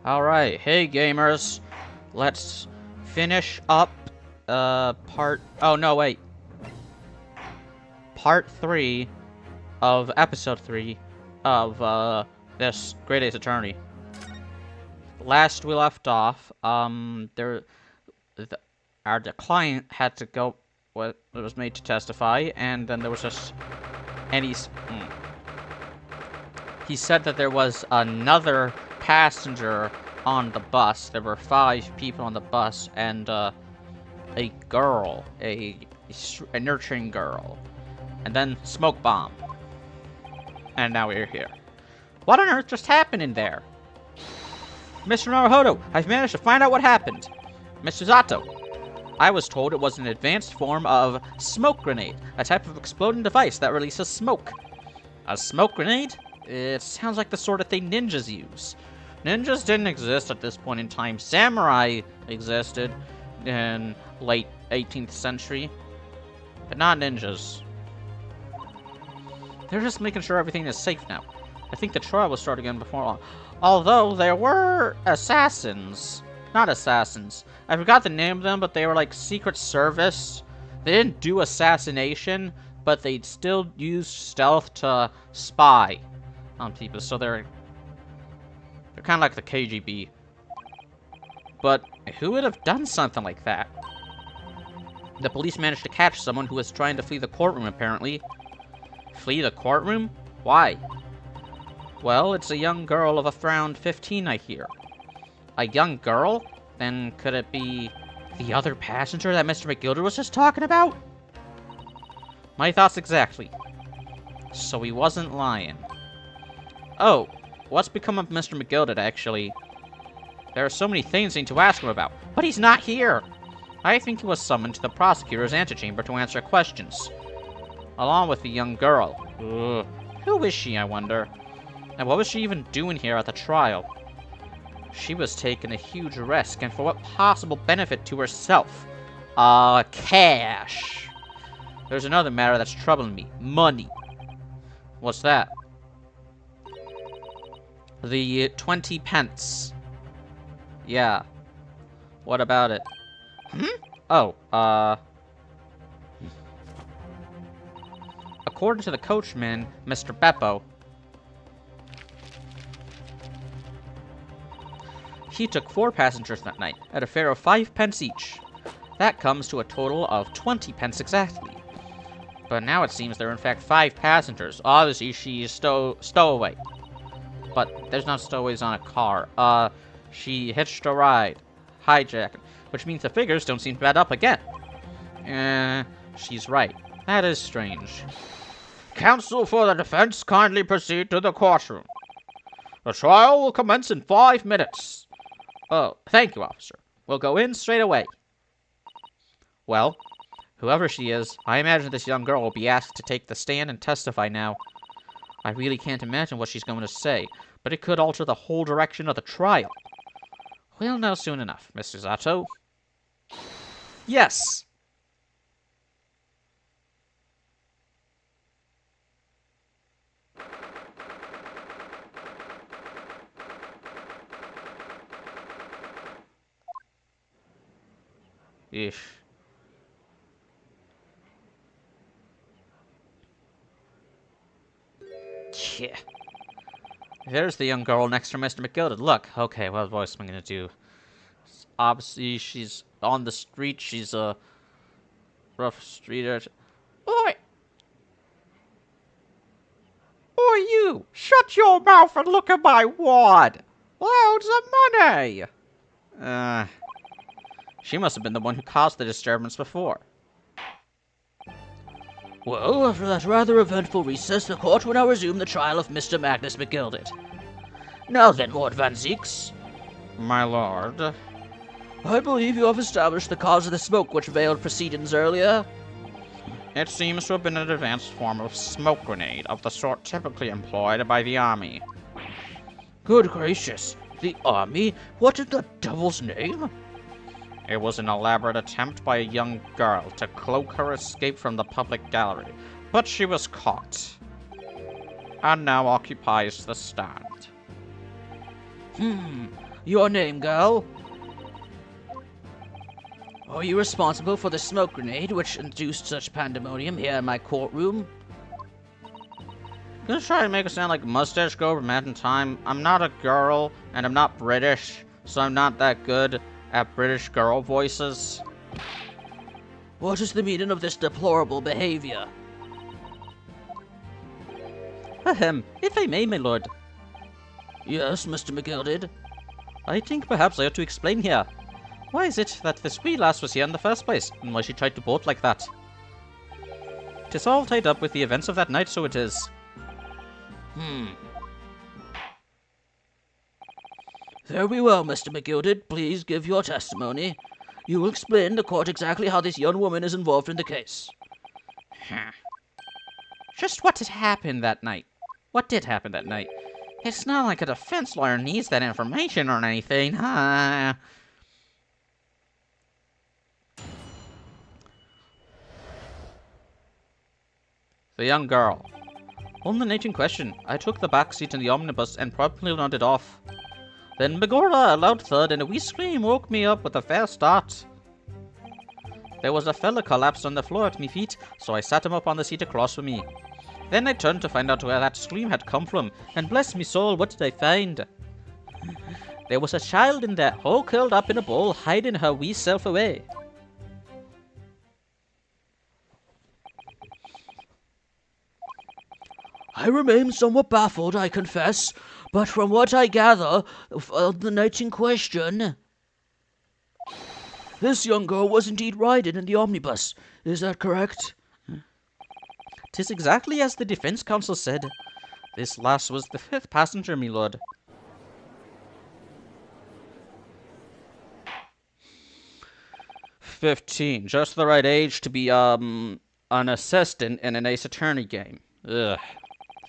Alright, hey gamers. Let's finish up part oh no wait. Part 3 of episode 3 of this Great Ace Attorney. Last we left off, the client had to go what was made to testify, and then there was just he said that there was another passenger on the bus. There were 5 people on the bus, and a girl, a nurturing girl, and then smoke bomb. And now we're here. What on earth just happened in there? Mr. Naruhodo, I've managed to find out what happened. Mr. Zato, I was told it was an advanced form of smoke grenade, a type of exploding device that releases smoke. A smoke grenade? It sounds like the sort of thing ninjas use. Ninjas didn't exist at this point in time. Samurai existed in late 18th century, but not ninjas. They're just making sure everything is safe now. I think the trial will start again before long. Although there were assassins. Not assassins. I forgot the name of them, but they were like Secret Service. They didn't do assassination, but they still used stealth to spy on people. So they're kind of like the KGB. But who would have done something like that? The police managed to catch someone who was trying to flee the courtroom, apparently. Flee the courtroom? Why? Well, it's a young girl of around 15, I hear. A young girl? Then could it be the other passenger that Mr. McGilder was just talking about? My thoughts exactly. So he wasn't lying. Oh, what's become of Mr. McGilder, actually? There are so many things I need to ask him about, but he's not here! I think he was summoned to the prosecutor's antechamber to answer questions. Along with the young girl. Ugh. Who is she, I wonder? And what was she even doing here at the trial? She was taking a huge risk, and for what possible benefit to herself? Cash. There's another matter that's troubling me. Money. What's that? The 20 pence. Yeah. What about it? Oh, according to the coachman, Mr. Beppo, he took 4 passengers that night, at a fare of 5 pence each. That comes to a total of 20 pence exactly. But now it seems there are in fact 5 passengers. Obviously, she's stowaway. But there's not stowaways on a car. She hitched a ride. Hijacking. Which means the figures don't seem to add up again. She's right. That is strange. Counsel for the defense, kindly proceed to the courtroom. The trial will commence in 5 minutes. Oh, thank you, officer. We'll go in straight away. Well, whoever she is, I imagine this young girl will be asked to take the stand and testify now. I really can't imagine what she's going to say, but it could alter the whole direction of the trial. We'll know soon enough, Mr. Zato. Yes! Ish. Yeah. There's the young girl next to Mr. McGilder. Look, okay, what voice am I gonna do? Obviously, she's on the street. She's a rough streeter. Oi! Oi, you! Shut your mouth and look at my wad! Loads of money! She must have been the one who caused the disturbance before. Well, after that rather eventful recess, the court will now resume the trial of Mr. Magnus McGilder. Now then, Lord Van Zeeks. My lord. I believe you have established the cause of the smoke which veiled proceedings earlier. It seems to have been an advanced form of smoke grenade, of the sort typically employed by the army. Good gracious, the army? What in the devil's name? It was an elaborate attempt by a young girl to cloak her escape from the public gallery, but she was caught, and now occupies the stand. Your name, girl? Are you responsible for the smoke grenade which induced such pandemonium here in my courtroom? Gonna try to make it sound like Mustache Girl from Hat in Time. I'm not a girl, and I'm not British, so I'm not that good at British girl voices. What is the meaning of this deplorable behavior? Ahem, if I may, my lord. Yes, Mr. McGilded? I think perhaps I ought to explain here. Why is it that this wee lass was here in the first place, and why she tried to bolt like that? 'Tis all tied up with the events of that night, so it is. Very well, Mr. McGilded. Please give your testimony. You will explain to court exactly how this young woman is involved in the case. Just what had happened that night? What did happen that night? It's not like a defense lawyer needs that information or anything, huh? The young girl. On the night in question, I took the back seat in the omnibus and promptly nodded off. Then begorra, a loud thud and a wee scream woke me up with a fair start. There was a fella collapsed on the floor at me feet, so I sat him up on the seat across from me. Then I turned to find out where that scream had come from, and bless me soul, what did I find? There was a child in there, all curled up in a ball, hiding her wee self away. I remain somewhat baffled, I confess, but from what I gather of the night in question, this young girl was indeed riding in the omnibus. Is that correct? 'Tis exactly as the defense counsel said. This lass was the 5th passenger, me lord. "15, just the right age to be, an assistant in an Ace Attorney game. Ugh.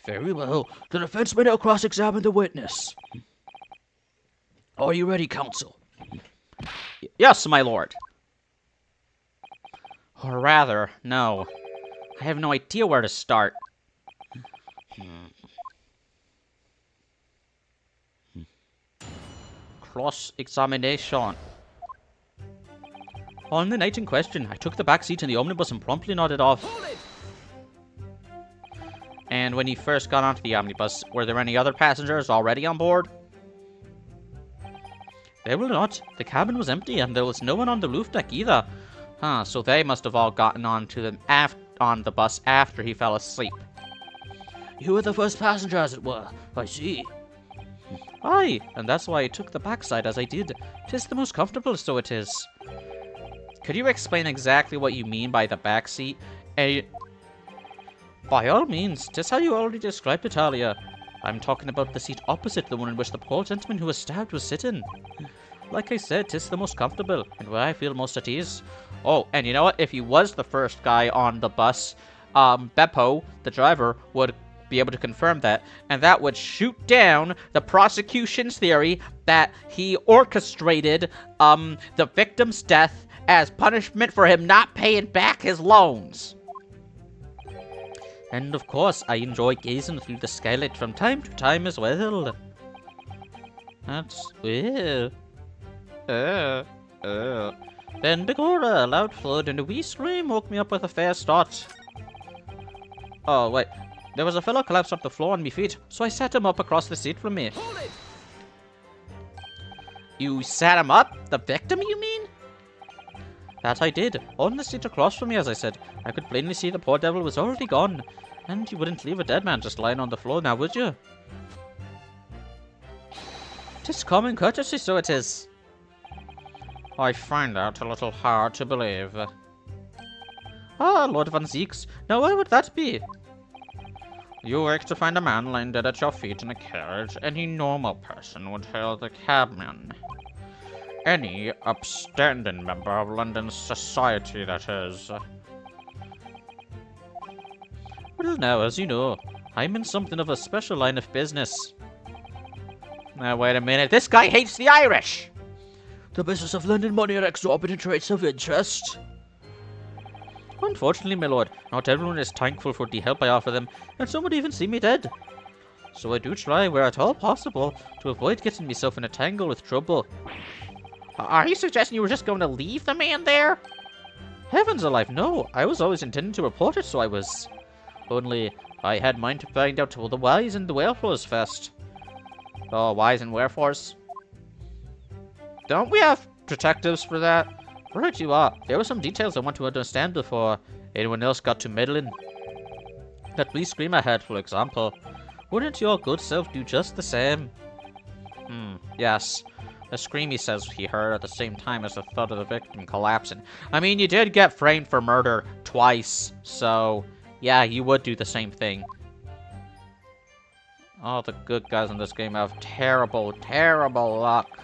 Very well. The defense may now cross-examine the witness. Are you ready, counsel? Yes, my lord. Or rather, no. I have no idea where to start. Cross-examination. On the night in question, I took the back seat in the omnibus and promptly nodded off. And when you first got onto the omnibus, were there any other passengers already on board? There were not. The cabin was empty, and there was no one on the roof deck either. Huh, so they must have all gotten onto on the bus after he fell asleep. You were the first passenger, as it were. I see. Aye, and that's why I took the backside as I did. 'Tis the most comfortable, so it is. Could you explain exactly what you mean by the back seat? By all means, 'tis how you already described it, Talia. I'm talking about the seat opposite the one in which the poor gentleman who was stabbed was sitting. Like I said, 'tis the most comfortable, and where I feel most at ease. Oh, and you know what? If he was the first guy on the bus, Beppo, the driver, would be able to confirm that, and that would shoot down the prosecution's theory that he orchestrated, the victim's death as punishment for him not paying back his loans. And of course, I enjoy gazing through the skylight from time to time as well. That's... Then begorra, a loud thud and a wee scream woke me up with a fair start. Oh, wait. There was a fellow collapsed off the floor on me feet, so I sat him up across the seat from me. You sat him up? The victim, you mean? That I did. On the seat across from me, as I said. I could plainly see the poor devil was already gone. And you wouldn't leave a dead man just lying on the floor now, would you? 'Tis common courtesy, so it is. I find that a little hard to believe. Ah, Lord Van Zeeks. Now why would that be? You wish to find a man lying dead at your feet in a carriage. Any normal person would hail the cabman. Any upstanding member of London society, that is. Well, now, as you know, I'm in something of a special line of business. Now, wait a minute. This guy hates the Irish! The business of lending money at exorbitant rates of interest. Unfortunately, my lord, not everyone is thankful for the help I offer them, and some would even see me dead. so I do try, where at all possible, to avoid getting myself in a tangle with trouble. Are you suggesting you were just going to leave the man there? Heavens alive, no. I was always intending to report it, so I was. Only, I had mind to find out the whys and the wherefores first. Oh, whys and wherefores? Don't we have detectives for that? Right you are. There were some details I want to understand before anyone else got to meddling. That wee scream I heard, for example. Wouldn't your good self do just the same? Yes. The scream he says he heard at the same time as the thud of the victim collapsing. I mean, you did get framed for murder twice, so yeah, you would do the same thing. Oh, the good guys in this game have terrible, terrible luck.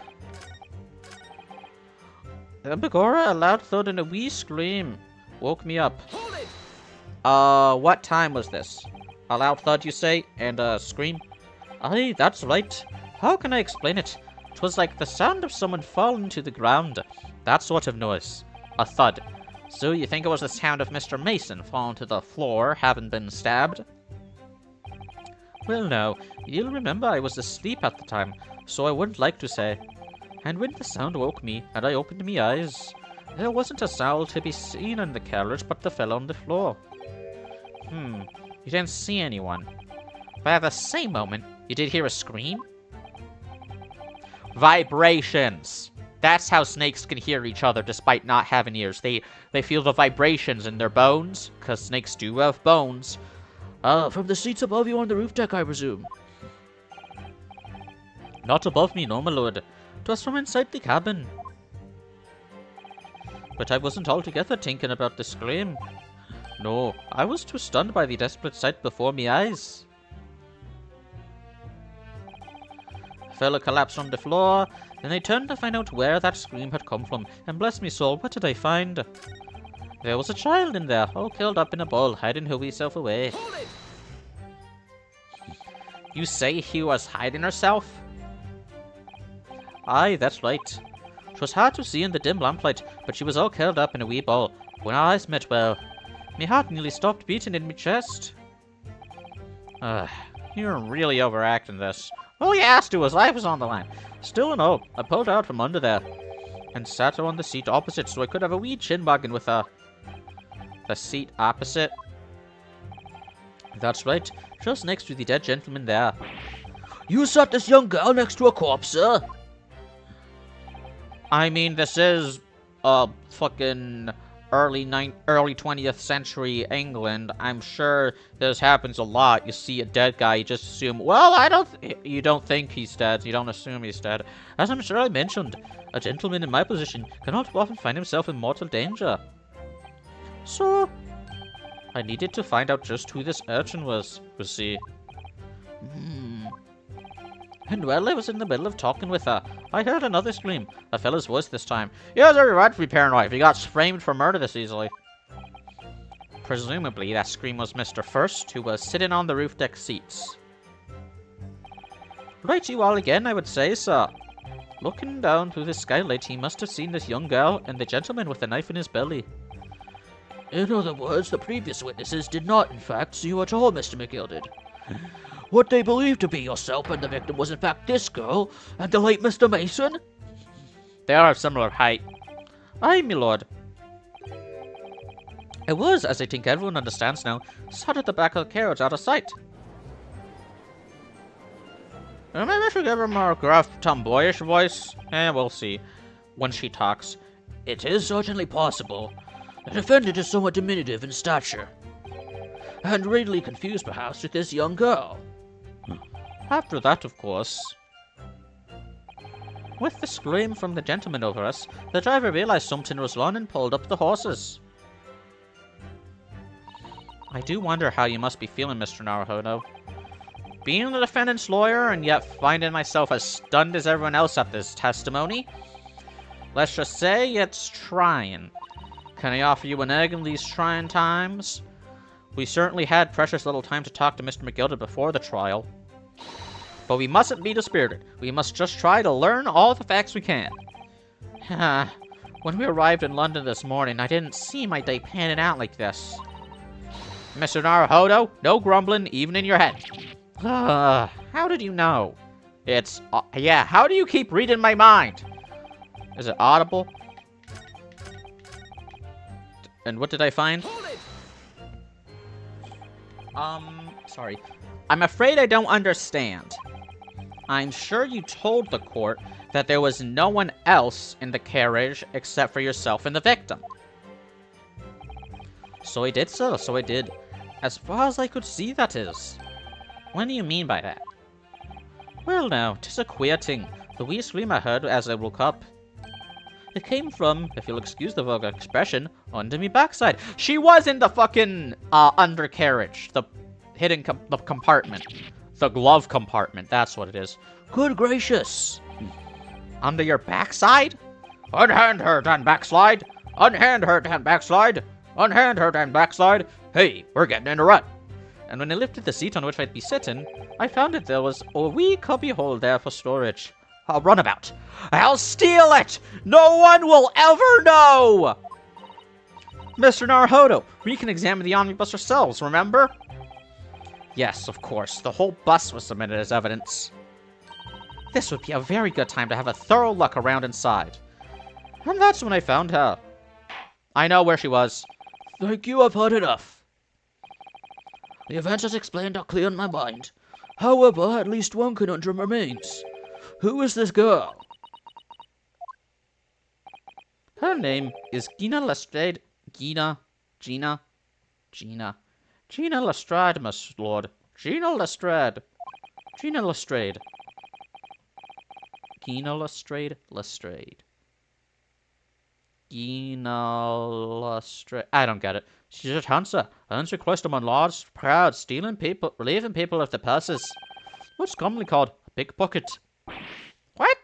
Begorra, a loud thud and a wee scream woke me up. Hold it! What time was this? A loud thud, you say? And a scream? Aye, that's right. How can I explain it? 'Twas like the sound of someone falling to the ground. That sort of noise. A thud. So you think it was the sound of Mr. Mason falling to the floor, having been stabbed? Well, no. You'll remember I was asleep at the time, so I wouldn't like to say. And when the sound woke me, and I opened me eyes, there wasn't a soul to be seen in the carriage but the fellow on the floor. You didn't see anyone. But at the same moment, you did hear a scream? Vibrations! That's how snakes can hear each other despite not having ears. They feel the vibrations in their bones, because snakes do have bones. From the seats above you on the roof deck, I presume. Not above me, no, my lord. 'Twas from inside the cabin. But I wasn't altogether thinking about the scream. No, I was too stunned by the desperate sight before me eyes. The fellow collapsed on the floor, then I turned to find out where that scream had come from, and bless me soul, what did I find? There was a child in there, all curled up in a ball, hiding her wee self away. You say he was hiding herself? Aye, that's right. 'Twas hard to see in the dim lamplight, but she was all curled up in a wee ball. When our eyes met, well, me heart nearly stopped beating in me chest. You're really overacting this. All you asked to was life was on the line. Still no, I pulled out from under there and sat on the seat opposite so I could have a wee chin bargain with her. The seat opposite? That's right, just next to the dead gentleman there. You sat this young girl next to a corpse, sir? I mean, this is, fucking early 20th century England. I'm sure this happens a lot. You see a dead guy, you just assume, well, you don't think he's dead. You don't assume he's dead. As I'm sure I mentioned, a gentleman in my position cannot often find himself in mortal danger. So, I needed to find out just who this urchin was, you see. And while I was in the middle of talking with her, I heard another scream. A fellow's voice this time. He has every right to be paranoid if he got framed for murder this easily. Presumably, that scream was Mr. First, who was sitting on the roof deck seats. Right you all again, I would say, sir. Looking down through the skylight, he must have seen this young girl and the gentleman with the knife in his belly. In other words, the previous witnesses did not, in fact, see you at all, Mr. McGilded. What they believed to be yourself and the victim was in fact this girl and the late Mr. Mason? They are of similar height. Aye, my lord. I was, as I think everyone understands now, sat at the back of the carriage out of sight. Maybe I should give her a more gruff, tomboyish voice. We'll see. When she talks. It is certainly possible. The defendant is somewhat diminutive in stature, and readily confused perhaps with this young girl. After that, of course. With the scream from the gentleman over us, the driver realized something was wrong and pulled up the horses. I do wonder how you must be feeling, Mr. Naruhodo. Being the defendant's lawyer and yet finding myself as stunned as everyone else at this testimony. Let's just say it's trying. Can I offer you an egg in these trying times? We certainly had precious little time to talk to Mr. McGilded before the trial. But we mustn't be dispirited. We must just try to learn all the facts we can. When we arrived in London this morning, I didn't see my day panning out like this. Mr. Naruhodo, no grumbling, even in your head. How did you know? It's, yeah, how do you keep reading my mind? Is it audible? And what did I find? Sorry. I'm afraid I don't understand. I'm sure you told the court that there was no one else in the carriage except for yourself and the victim. So I did, sir, so I did. As far as I could see, that is. What do you mean by that? Well now, 'tis a queer thing. The wee scream I heard as I woke up. It came from, if you'll excuse the vulgar expression, under me backside. She was in the fucking, undercarriage. The hidden the compartment. The glove compartment, that's what it is. Good gracious. Under your backside? Unhand her, then backslide! Unhand her, then backslide! Unhand her, then backslide! Hey, we're getting in a rut! And when I lifted the seat on which I'd be sitting, I found that there was a wee cubby hole there for storage. A runabout. I'll steal it! No one will ever know! Mr. Naruhodo, we can examine the omnibus ourselves, remember? Yes, of course. The whole bus was submitted as evidence. This would be a very good time to have a thorough look around inside. And that's when I found her. I know where she was. Thank you, I've had enough. The events as explained are clear in my mind. However, at least one conundrum remains. Who is this girl? Her name is Gina Lestrade. Gina Lestrade, my lord. Gina Lestrade. Gina Lestrade. Gina Lestrade. Gina Lestrade. I don't get it. She's a dancer. Earns her quest among large crowds, stealing people, relieving people of their purses. What's commonly called a pickpocket. What?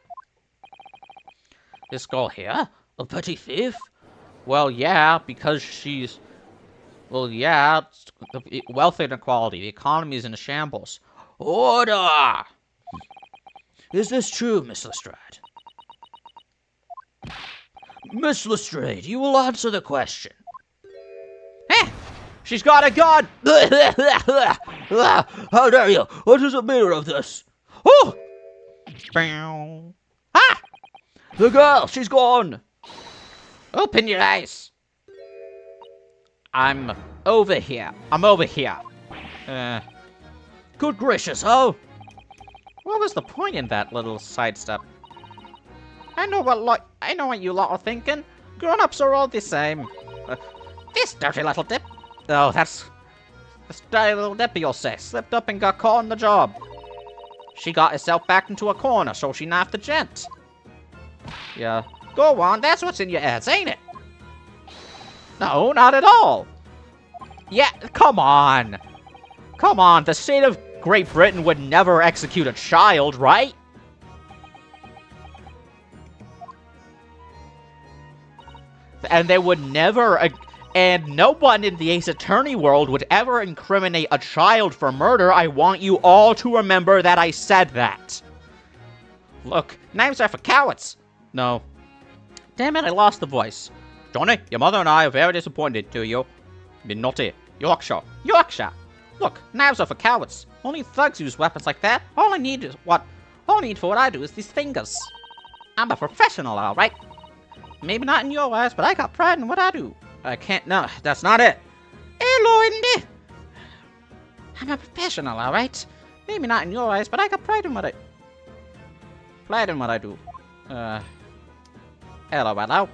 This girl here? A petty thief? Well, yeah, because she's... Well, yeah, the wealth inequality. The economy is in a shambles. Order! Is this true, Miss Lestrade? Miss Lestrade, you will answer the question. She's got a gun! How dare you? What is the meaning of this? Oh! Bow. Ah! The girl, she's gone! Open your eyes! I'm over here. Good gracious, oh! What was the point in that little sidestep? I know what you lot are thinking. Grown-ups are all the same. This dirty little dip. Oh, this dirty little dip, you'll say, slipped up and got caught on the job. She got herself backed into a corner, so she knifed the gent. Yeah. Go on, that's what's in your heads, ain't it? No, not at all. Yeah, come on. Come on, the state of Great Britain would never execute a child, right? And they would never... And no one in the Ace Attorney world would ever incriminate a child for murder. I want you all to remember that I said that. Look, knives are for cowards. No. Damn it, I lost the voice. Johnny, your mother and I are very disappointed to you. Been naughty. Yorkshire. Look, knives are for cowards. Only thugs use weapons like that. All I need for what I do is these fingers. I'm a professional, alright? Maybe not in your eyes, but I got pride in what I do. I can't, no, that's not it. Hello, Indy. I'm a professional, alright? Maybe not in your eyes, but I got pride in what I do. Hello.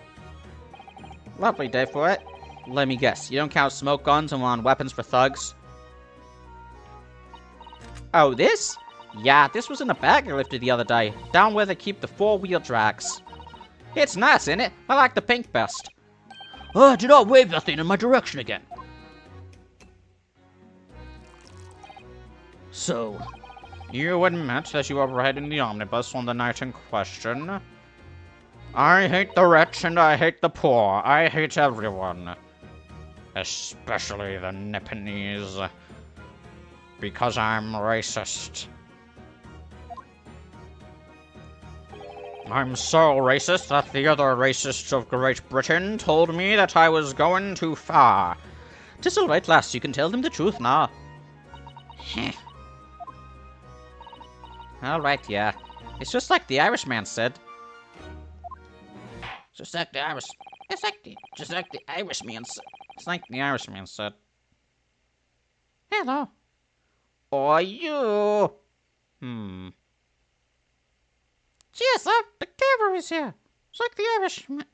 Lovely day for it. Let me guess, you don't count smoke guns and want weapons for thugs? Oh, this? Yeah, this was in a bag I lifted the other day, down where they keep the four-wheel drags. It's nice, isn't it? I like the pink best. Do not wave that thing in my direction again. So, you admit that you were riding the omnibus on the night in question? I hate the rich and I hate the poor. I hate everyone. Especially the Nipponese. Because I'm racist. I'm so racist that the other racists of Great Britain told me that I was going too far. 'Tis all right, lass. You can tell them the truth now. Alright, yeah. It's just like the Irishman said. Just like the Irish... Just like the Irishman said. It's like the Irishman said. Hello. Or you. Yes, sir. The cavalry's here. It's like the Irishman.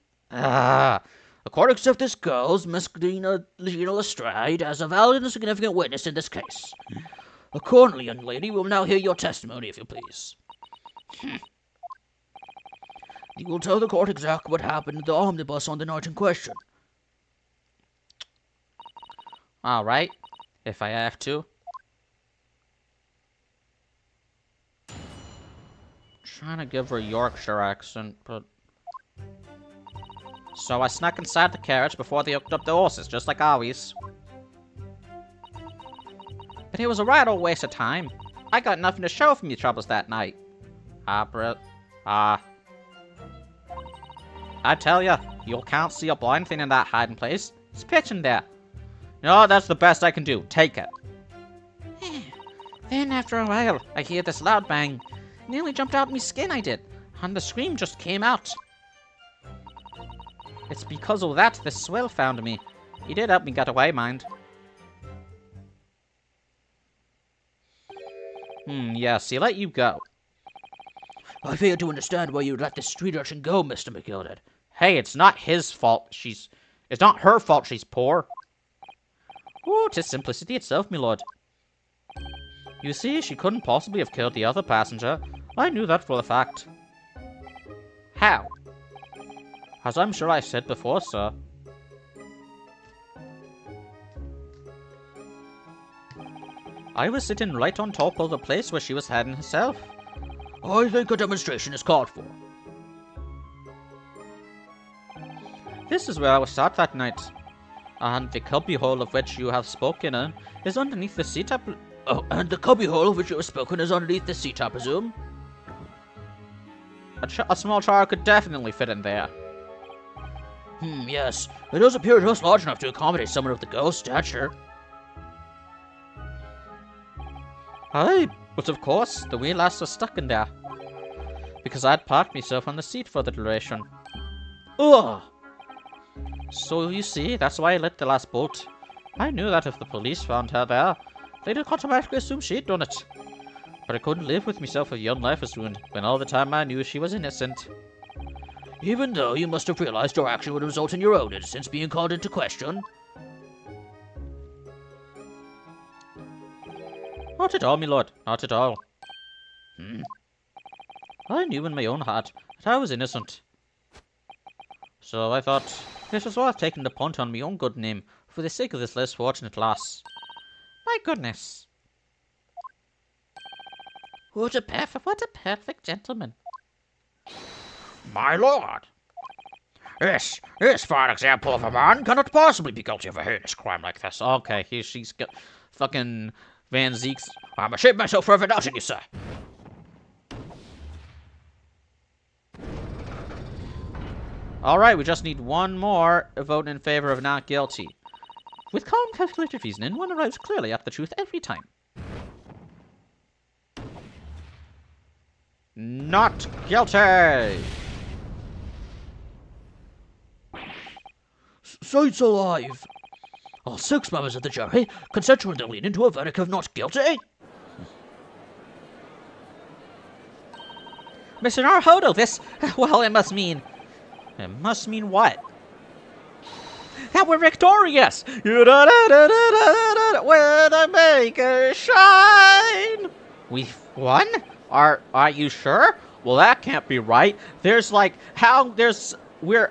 According to this girl's, Miss Gina Lestrade as a valid and significant witness in this case. Accordingly, young lady, we will now hear your testimony, if you please. You will tell the court exactly what happened to the omnibus on the night in question. Alright. If I have to. Trying to give her a Yorkshire accent, but... So I snuck inside the carriage before they hooked up the horses, just like always. But it was a right old waste of time. I got nothing to show for me troubles that night. Brett. I tell ya, you can't see a blind thing in that hiding place. It's pitch in there. No, that's the best I can do. Take it. Then after a while, I hear this loud bang. Nearly jumped out of me skin, I did. And the scream just came out. It's because of that the swell found me. He did help me get away, mind. Yes, he let you go. I fail to understand why you'd let this street urchin go, Mr. McGilded. Hey, it's not his fault. It's not her fault she's poor. Oh, 'tis simplicity itself, my lord. You see, she couldn't possibly have killed the other passenger. I knew that for a fact. How? As I'm sure I said before, sir. I was sitting right on top of the place where she was heading herself. I think a demonstration is called for. This is where I was sat that night. And the cubbyhole of which you have spoken in is underneath the seat, Oh, and the cubbyhole of which you have spoken is underneath the seat, I presume? A small child could definitely fit in there. Yes. It does appear just large enough to accommodate someone of the girl's stature. Aye, but of course, the wee lass was stuck in there. Because I'd parked myself on the seat for the duration. Ugh! So you see, that's why I let the last bolt. I knew that if the police found her there, they'd automatically assume she'd done it. But I couldn't live with myself if young life was ruined, when all the time I knew she was innocent. Even though you must have realized your action would result in your own innocence being called into question? Not at all, my lord. Not at all. I knew in my own heart that I was innocent. So I thought it was worth taking the punt on my own good name for the sake of this less fortunate lass. My goodness. What a perfect gentleman. My lord! This fine example of a man cannot possibly be guilty of a heinous crime like this. Okay, she's got fucking Van Zeke's. I'm ashamed myself for ever doubting you, sir. Alright, we just need one more vote in favor of not guilty. With calm, calculated reasoning, one arrives clearly at the truth every time. Not guilty! Saints alive! All 6 members of the jury consensually lean into a verdict of not guilty? Mr. Naruhodo, this... Well, it must mean... It must mean what? That we're victorious! When the makers shine! We've won? Are you sure? Well, that can't be right. We're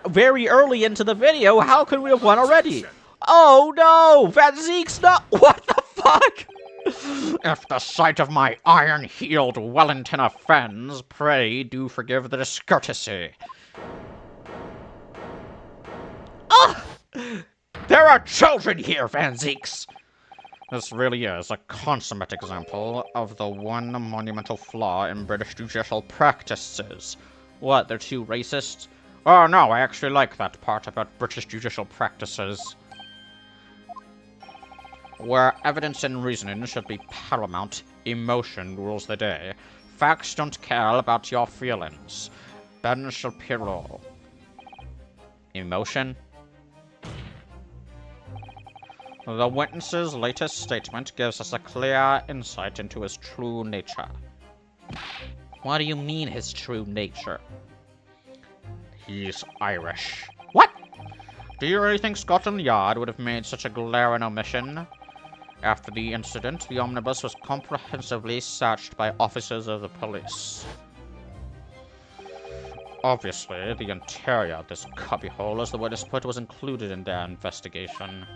very early into the video. How could we have won already? Oh no! Van Zeke's not... What the fuck? If the sight of my iron-heeled Wellington offends, pray do forgive the discourtesy. Ah! There are children here, Van Zeeks! This really is a consummate example of the one monumental flaw in British judicial practices. What, they're too racist? Oh no, I actually like that part about British judicial practices. Where evidence and reasoning should be paramount, emotion rules the day. facts don't care about your feelings. Ben Shapiro. Emotion? The witness's latest statement gives us a clear insight into his true nature. What do you mean, his true nature? He's Irish. What? Do you really think Scotland Yard would have made such a glaring omission? After the incident, the omnibus was comprehensively searched by officers of the police. Obviously, the interior of this cubbyhole, as the witness put, was included in their investigation.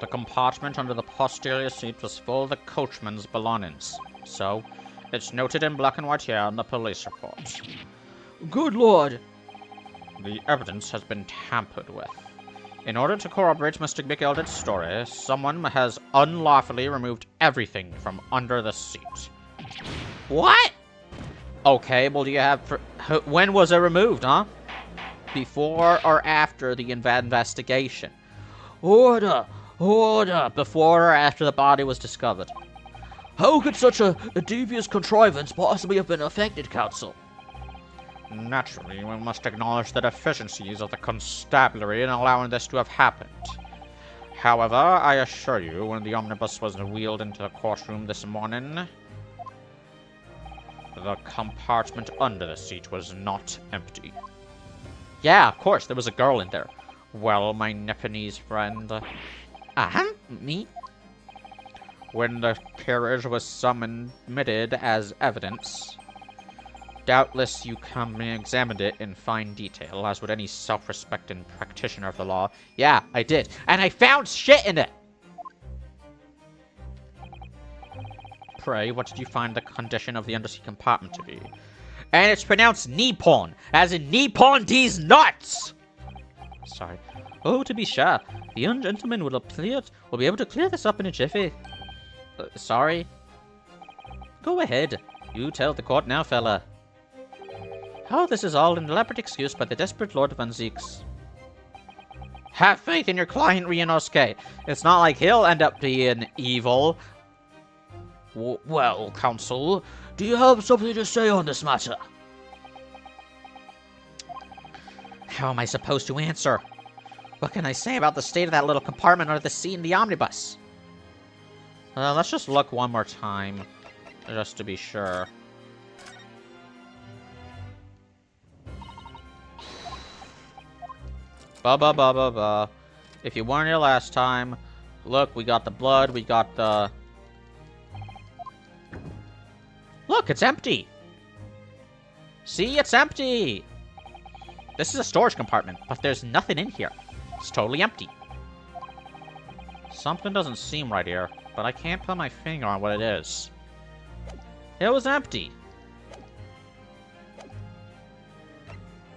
The compartment under the posterior seat was full of the coachman's belongings, so it's noted in black and white here in the police report. Good lord! The evidence has been tampered with. In order to corroborate Mr. McGilder's story, someone has unlawfully removed everything from under the seat. What? Okay, well, do you have... when was it removed, huh? Before or after the investigation? Order! Order! Before or after the body was discovered? How could such a devious contrivance possibly have been effected, Counsel? Naturally, we must acknowledge the deficiencies of the constabulary in allowing this to have happened. However, I assure you, when the omnibus was wheeled into the courtroom this morning, the compartment under the seat was not empty. Yeah, of course, there was a girl in there. Well, my Nepalese friend... me? When the carriage was submitted as evidence, doubtless you come and examined it in fine detail, as would any self-respecting practitioner of the law. Yeah, I did. And I found shit in it! Pray, what did you find the condition of the undersea compartment to be? And it's pronounced Nippon, as in Nippon these nuts! Sorry. Oh, to be sure. The young gentleman will be able to clear this up in a jiffy. Sorry? Go ahead. You tell the court now, fella. Oh, this is all an elaborate excuse by the desperate Lord Van Zeeks. Have faith in your client, Ryunosuke. It's not like he'll end up being evil. Well, Counsel, do you have something to say on this matter? How am I supposed to answer? What can I say about the state of that little compartment under the seat in the omnibus? Let's just look one more time, just to be sure. Ba. If you weren't here last time, look, we got the blood, we got the... Look, it's empty! See, it's empty! This is a storage compartment, but there's nothing in here. It's totally empty. Something doesn't seem right here, but I can't put my finger on what it is. It was empty.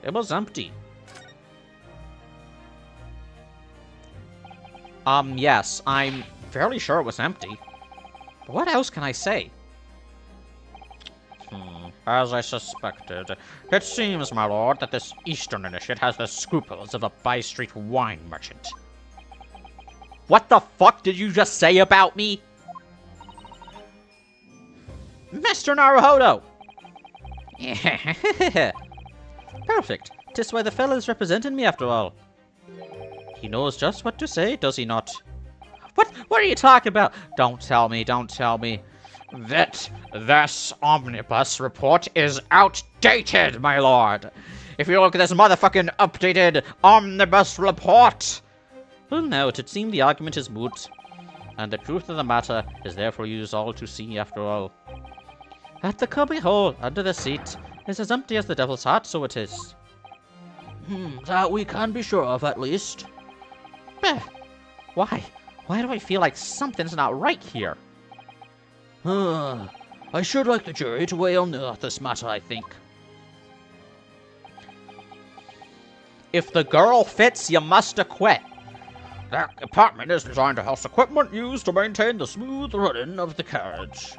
It was empty. Yes, I'm fairly sure it was empty. But what else can I say? As I suspected, it seems, my lord, that this Eastern initiate has the scruples of a by-street wine merchant. What the fuck did you just say about me? Mr. Naruhodo! Perfect. 'Tis why the fella's representing me after all. He knows just what to say, does he not? What are you talking about? Don't tell me. That this omnibus report is outdated, my lord. If you look at this motherfucking updated omnibus report. Well, no, it would seem the argument is moot. And the truth of the matter is there for you all to see after all. At the cubby hole under the seat is as empty as the devil's heart, so it is. That we can be sure of, at least. Why? Why do I feel like something's not right here? I should like the jury to weigh on this matter, I think. If the girl fits, you must acquit. That compartment is designed to house equipment used to maintain the smooth running of the carriage.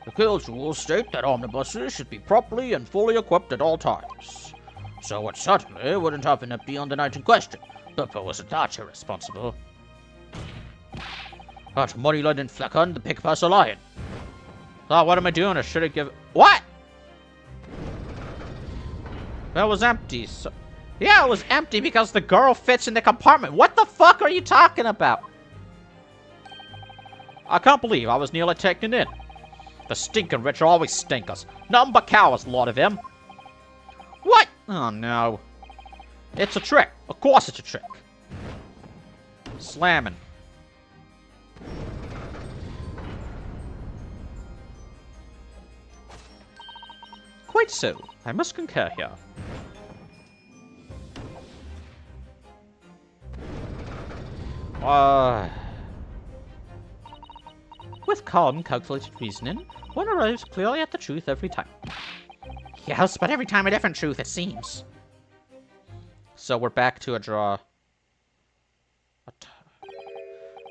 The guild's rules state that omnibuses should be properly and fully equipped at all times. So it certainly wouldn't have been empty on the night in question. But wasn't that irresponsible? At Muddyland and Fleckon, the pickpurse are lying. Oh, what am I doing? I should have given... What? That was empty. So... Yeah, it was empty because the girl fits in the compartment. What the fuck are you talking about? I can't believe I was nearly taken in. The stinking rich are always stinkers. Nothing but cowards, a lot of them. What? Oh, no. It's a trick. Of course it's a trick. Slamming. Quite so. I must concur here. With calm, calculated reasoning, one arrives clearly at the truth every time. Yes, but every time a different truth, it seems. So we're back to a draw.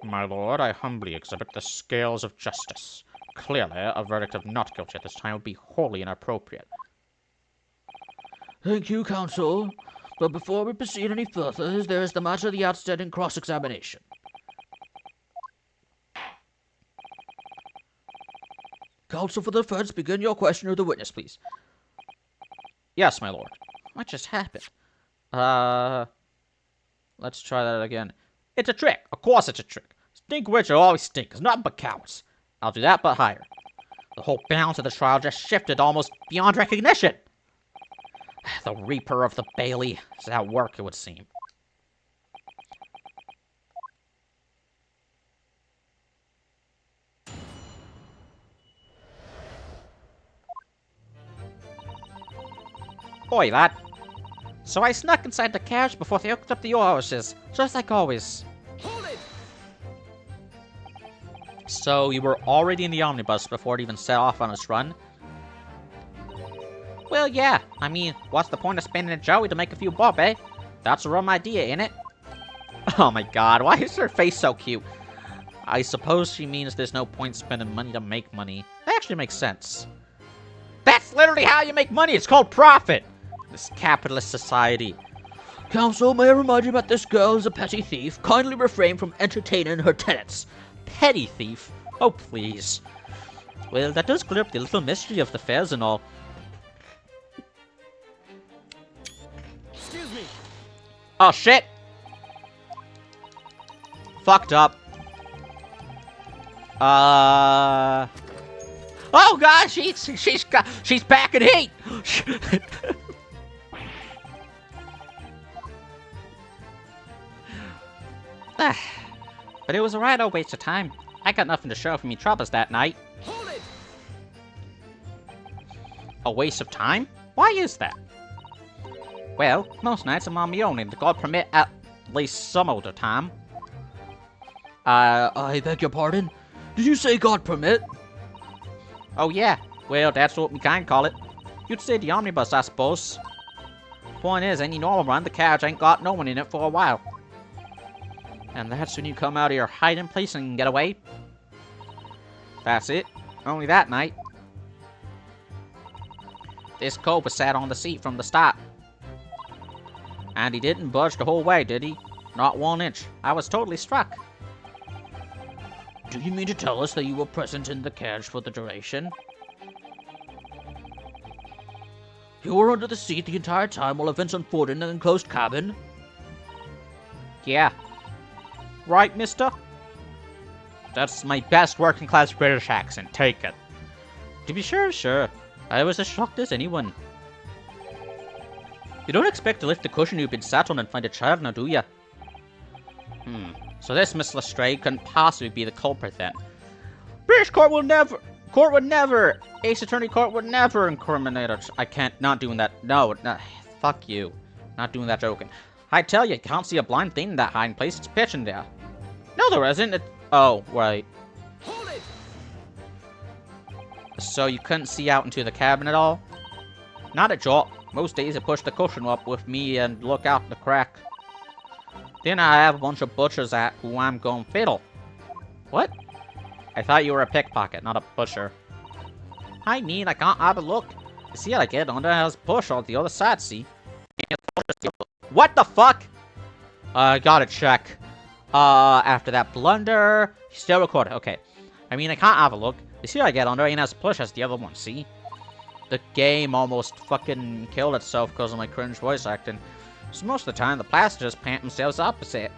My lord, I humbly exhibit the scales of justice. Clearly, a verdict of not guilty at this time would be wholly inappropriate. Thank you, counsel. But before we proceed any further, there is the matter of the outstanding cross-examination. Counsel for the defense, begin your question of the witness, please. Yes, my lord. What just happened? Let's try that again. It's a trick. Of course it's a trick. Stink rich are always stinkers, nothing but cowards. I'll do that, but higher. The whole balance of the trial just shifted almost beyond recognition. The Reaper of the Bailey is at work, it would seem. Oi, lad. So I snuck inside the carriage before they hooked up the horses, just like always. Hold it! So you were already in the omnibus before it even set off on its run? Well, yeah. I mean, what's the point of spending a joey to make a few bob, eh? That's a rum idea, ain't it? Oh my god, why is her face so cute? I suppose she means there's no point spending money to make money. That actually makes sense. That's literally how you make money! It's called profit! This capitalist society. Counsel, may I remind you that this girl is a petty thief? Kindly refrain from entertaining her tenants. Petty thief? Oh, please. Well, that does clear up the little mystery of the fares and all. Excuse me. Oh, shit! Fucked up. Oh god, she's back in heat! But it was a right old waste of time. I got nothing to show for me troubles that night. Hold it. A waste of time? Why is that? Well, most nights I'm on my own and God permit at least some of the time. I beg your pardon? Did you say God permit? Oh yeah, well that's what we kind call it. You'd say the omnibus, I suppose. Point is, any normal run, the carriage ain't got no one in it for a while. And that's when you come out of your hiding place and get away. That's it. Only that night. This cove was sat on the seat from the start. And he didn't budge the whole way, did he? Not 1 inch. I was totally struck. Do you mean to tell us that you were present in the carriage for the duration? You were under the seat the entire time while events unfolded in the enclosed cabin? Yeah. Right, mister? That's my best working-class British accent. Take it. To be sure. I was as shocked as anyone. You don't expect to lift the cushion you've been sat on and find a child now, do ya? So this Miss Lestrade couldn't possibly be the culprit then. British court would never, Ace Attorney Court would never incriminate her. I can't, not doing that. No, fuck you. Not doing that joking. I tell you can't see a blind thing in that hiding place. It's pitch in there. No, there isn't. Oh, right. Hold it. So you couldn't see out into the cabin at all? Not a jot. Most days I push the cushion up with me and look out the crack. Then I have a bunch of butchers at who I'm going fiddle. What? I thought you were a pickpocket, not a butcher. I mean, I can't have a look. You see, I get under his bush on the other side, see? What the fuck? Gotta check. After that blunder, still recorded. Okay. I mean, I can't have a look. You see, I get under ain't as plush as the other one, see? The game almost fucking killed itself because of my cringe voice acting. So most of the time, the plastic just pant themselves opposite.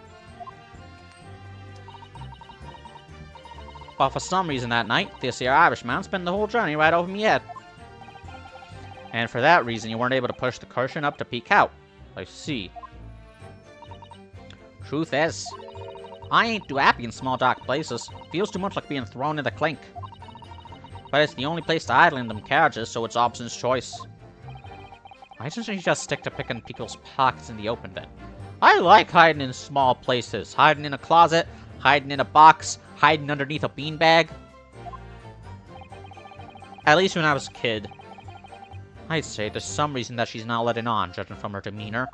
But for some reason that night, this here Irishman spent the whole journey right over me head. And for that reason, you weren't able to push the cushion up to peek out. I see. Truth is, I ain't too happy in small dark places. Feels too much like being thrown in the clink. But it's the only place to idle in them carriages, so it's Obson's choice. Why doesn't he just stick to picking people's pockets in the open then? I like hiding in small places. Hiding in a closet, hiding in a box, hiding underneath a beanbag. At least when I was a kid. I'd say there's some reason that she's not letting on, judging from her demeanor.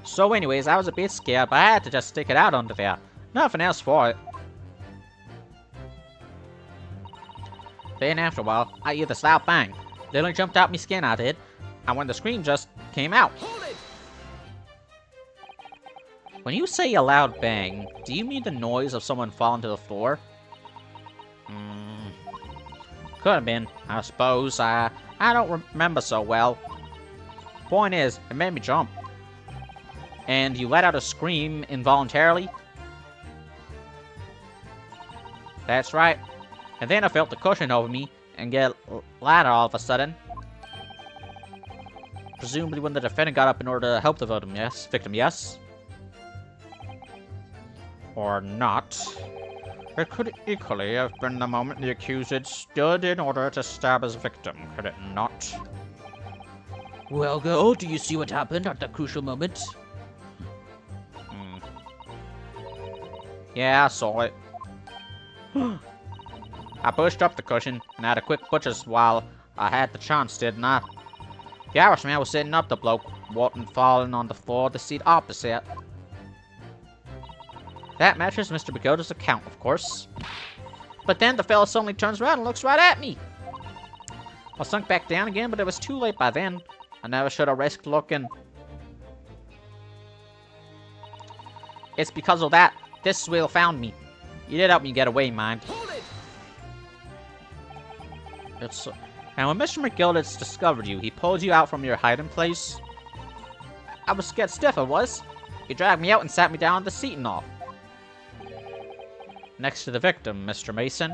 So anyways, I was a bit scared, but I had to just stick it out under there. Nothing else for it. Then after a while, I hear this loud bang. Literally jumped out my skin, I did. And when the scream just came out. When you say a loud bang, do you mean the noise of someone falling to the floor? Could have been, I suppose. I don't remember so well. Point is, it made me jump. And you let out a scream involuntarily? That's right. And then I felt the cushion over me and get lighter all of a sudden. Presumably when the defendant got up in order to help the victim, yes? Or not. It could equally have been the moment the accused stood in order to stab his victim, could it not? Well, girl, do you see what happened at the crucial moment? Yeah, I saw it. I pushed up the cushion and had a quick butcher's while I had the chance, didn't I? The Irishman was sitting up the bloke, wasn't falling on the floor, the seat opposite. That matches Mr. McGilda's account, of course. But then the fella suddenly turns around and looks right at me. I sunk back down again, but it was too late by then. I never should have risked looking. It's because of that. This wheel found me. You did help me get away, mind. It's... And when Mr. McGilda discovered you, he pulled you out from your hiding place. I was scared stiff, I was. He dragged me out and sat me down on the seat and all. Next to the victim, Mr. Mason.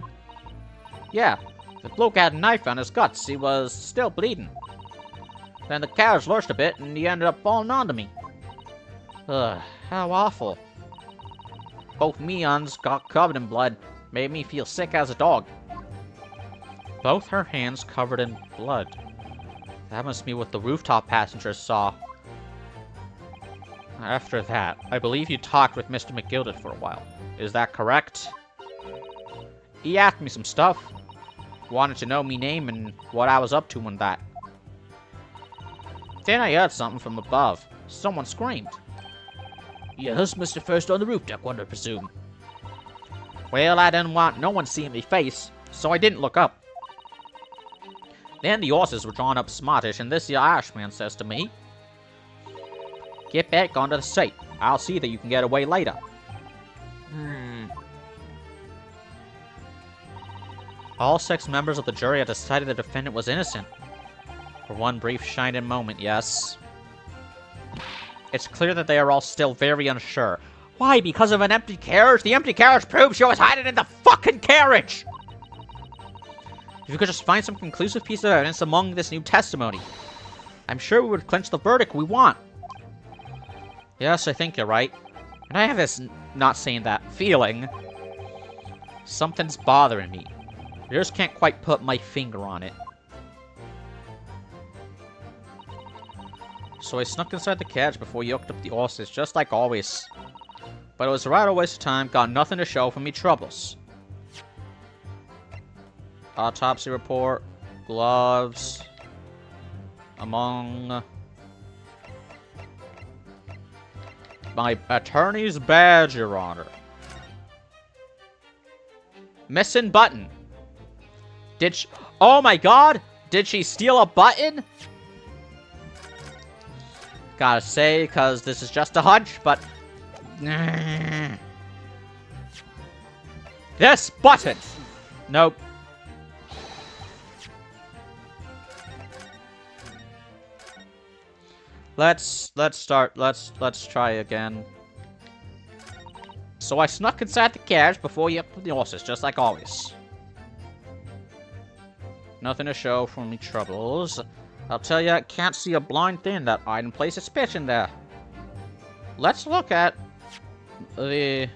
Yeah, the bloke had a knife on his guts. He was still bleeding. Then the carriage lurched a bit, and he ended up falling onto me. Ugh, how awful. Both meons got covered in blood. Made me feel sick as a dog. Both her hands covered in blood. That must be what the rooftop passengers saw. After that, I believe you talked with Mr. McGilda for a while. Is that correct? He asked me some stuff. Wanted to know me name and what I was up to and that. Then I heard something from above. Someone screamed. Yes, Mr. First on the roof deck, one would presume. Well, I didn't want no one seeing me face, so I didn't look up. Then the horses were drawn up smartish, and this Irishman says to me, "Get back onto the seat. I'll see that you can get away later." All 6 members of the jury had decided the defendant was innocent. For one brief shining moment, yes. It's clear that they are all still very unsure. Why? Because of an empty carriage? The empty carriage proves she was hiding in the fucking carriage! If you could just find some conclusive piece of evidence among this new testimony, I'm sure we would clinch the verdict we want. Yes, I think you're right. And I have this, not saying that, feeling. Something's bothering me. I just can't quite put my finger on it. So I snuck inside the carriage before you hooked up the horses, just like always. But it was a right old waste of time, got nothing to show for me troubles. Autopsy report, gloves, among my attorney's badge, Your Honor. Missing button. Did she... Oh my god! Did she steal a button? Gotta say, because this is just a hunch, but... This button! Nope. Let's try again. So I snuck inside the carriage before you up with the horses, just like always. Nothing to show for me troubles. I'll tell you, I can't see a blind thing in that item. Place suspicion there. Let's look at the...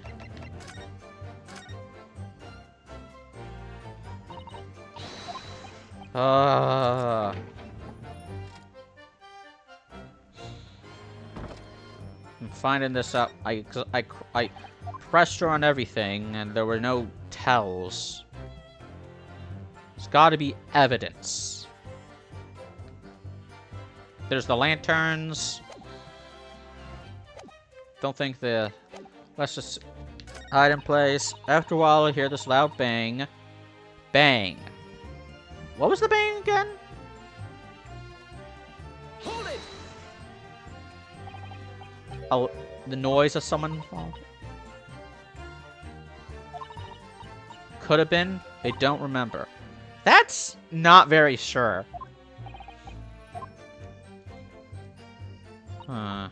I'm finding this up. I pressed her on everything, and there were no tells. There's got to be evidence. There's the lanterns. Don't think the... Let's just hide in place. After a while, I hear this loud bang. Bang. What was the bang again? Hold it! Oh, the noise of someone falling. Could have been. I don't remember. That's not very sure. Huh.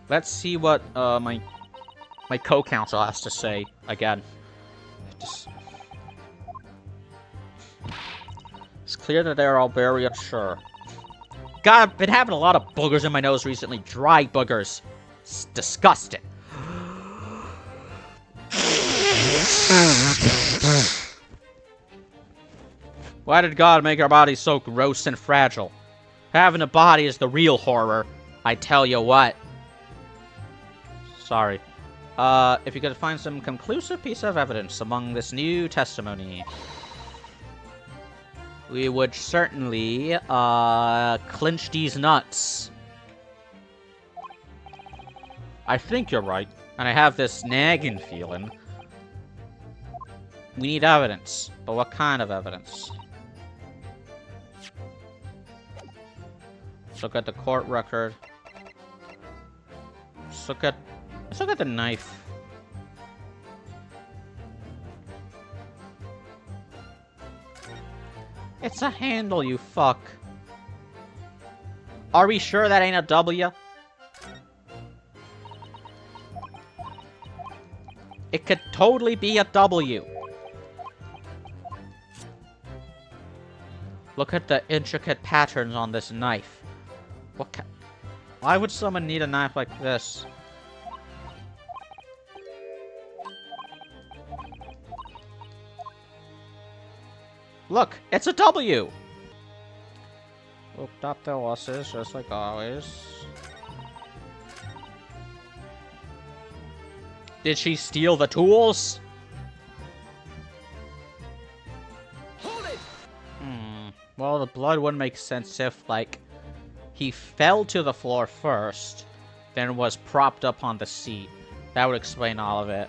Let's see what my co-counsel has to say again. It's clear that they're all very unsure. God, I've been having a lot of boogers in my nose recently. Dry boogers. It's disgusting. Why did God make our bodies so gross and fragile? Having a body is the real horror. I tell you what. Sorry. If you could find some conclusive piece of evidence among this new testimony, we would certainly, clinch these nuts. I think you're right, and I have this nagging feeling. We need evidence, but what kind of evidence? Let's look at the court record. Let's look at the knife. It's a handle, you fuck. Are we sure that ain't a W? It could totally be a W. Look at the intricate patterns on this knife. Why would someone need a knife like this? Look, it's a W! Looked up the horses, just like always. Did she steal the tools? Hold it! Well, the blood wouldn't make sense if, like, he fell to the floor first, then was propped up on the seat. That would explain all of it.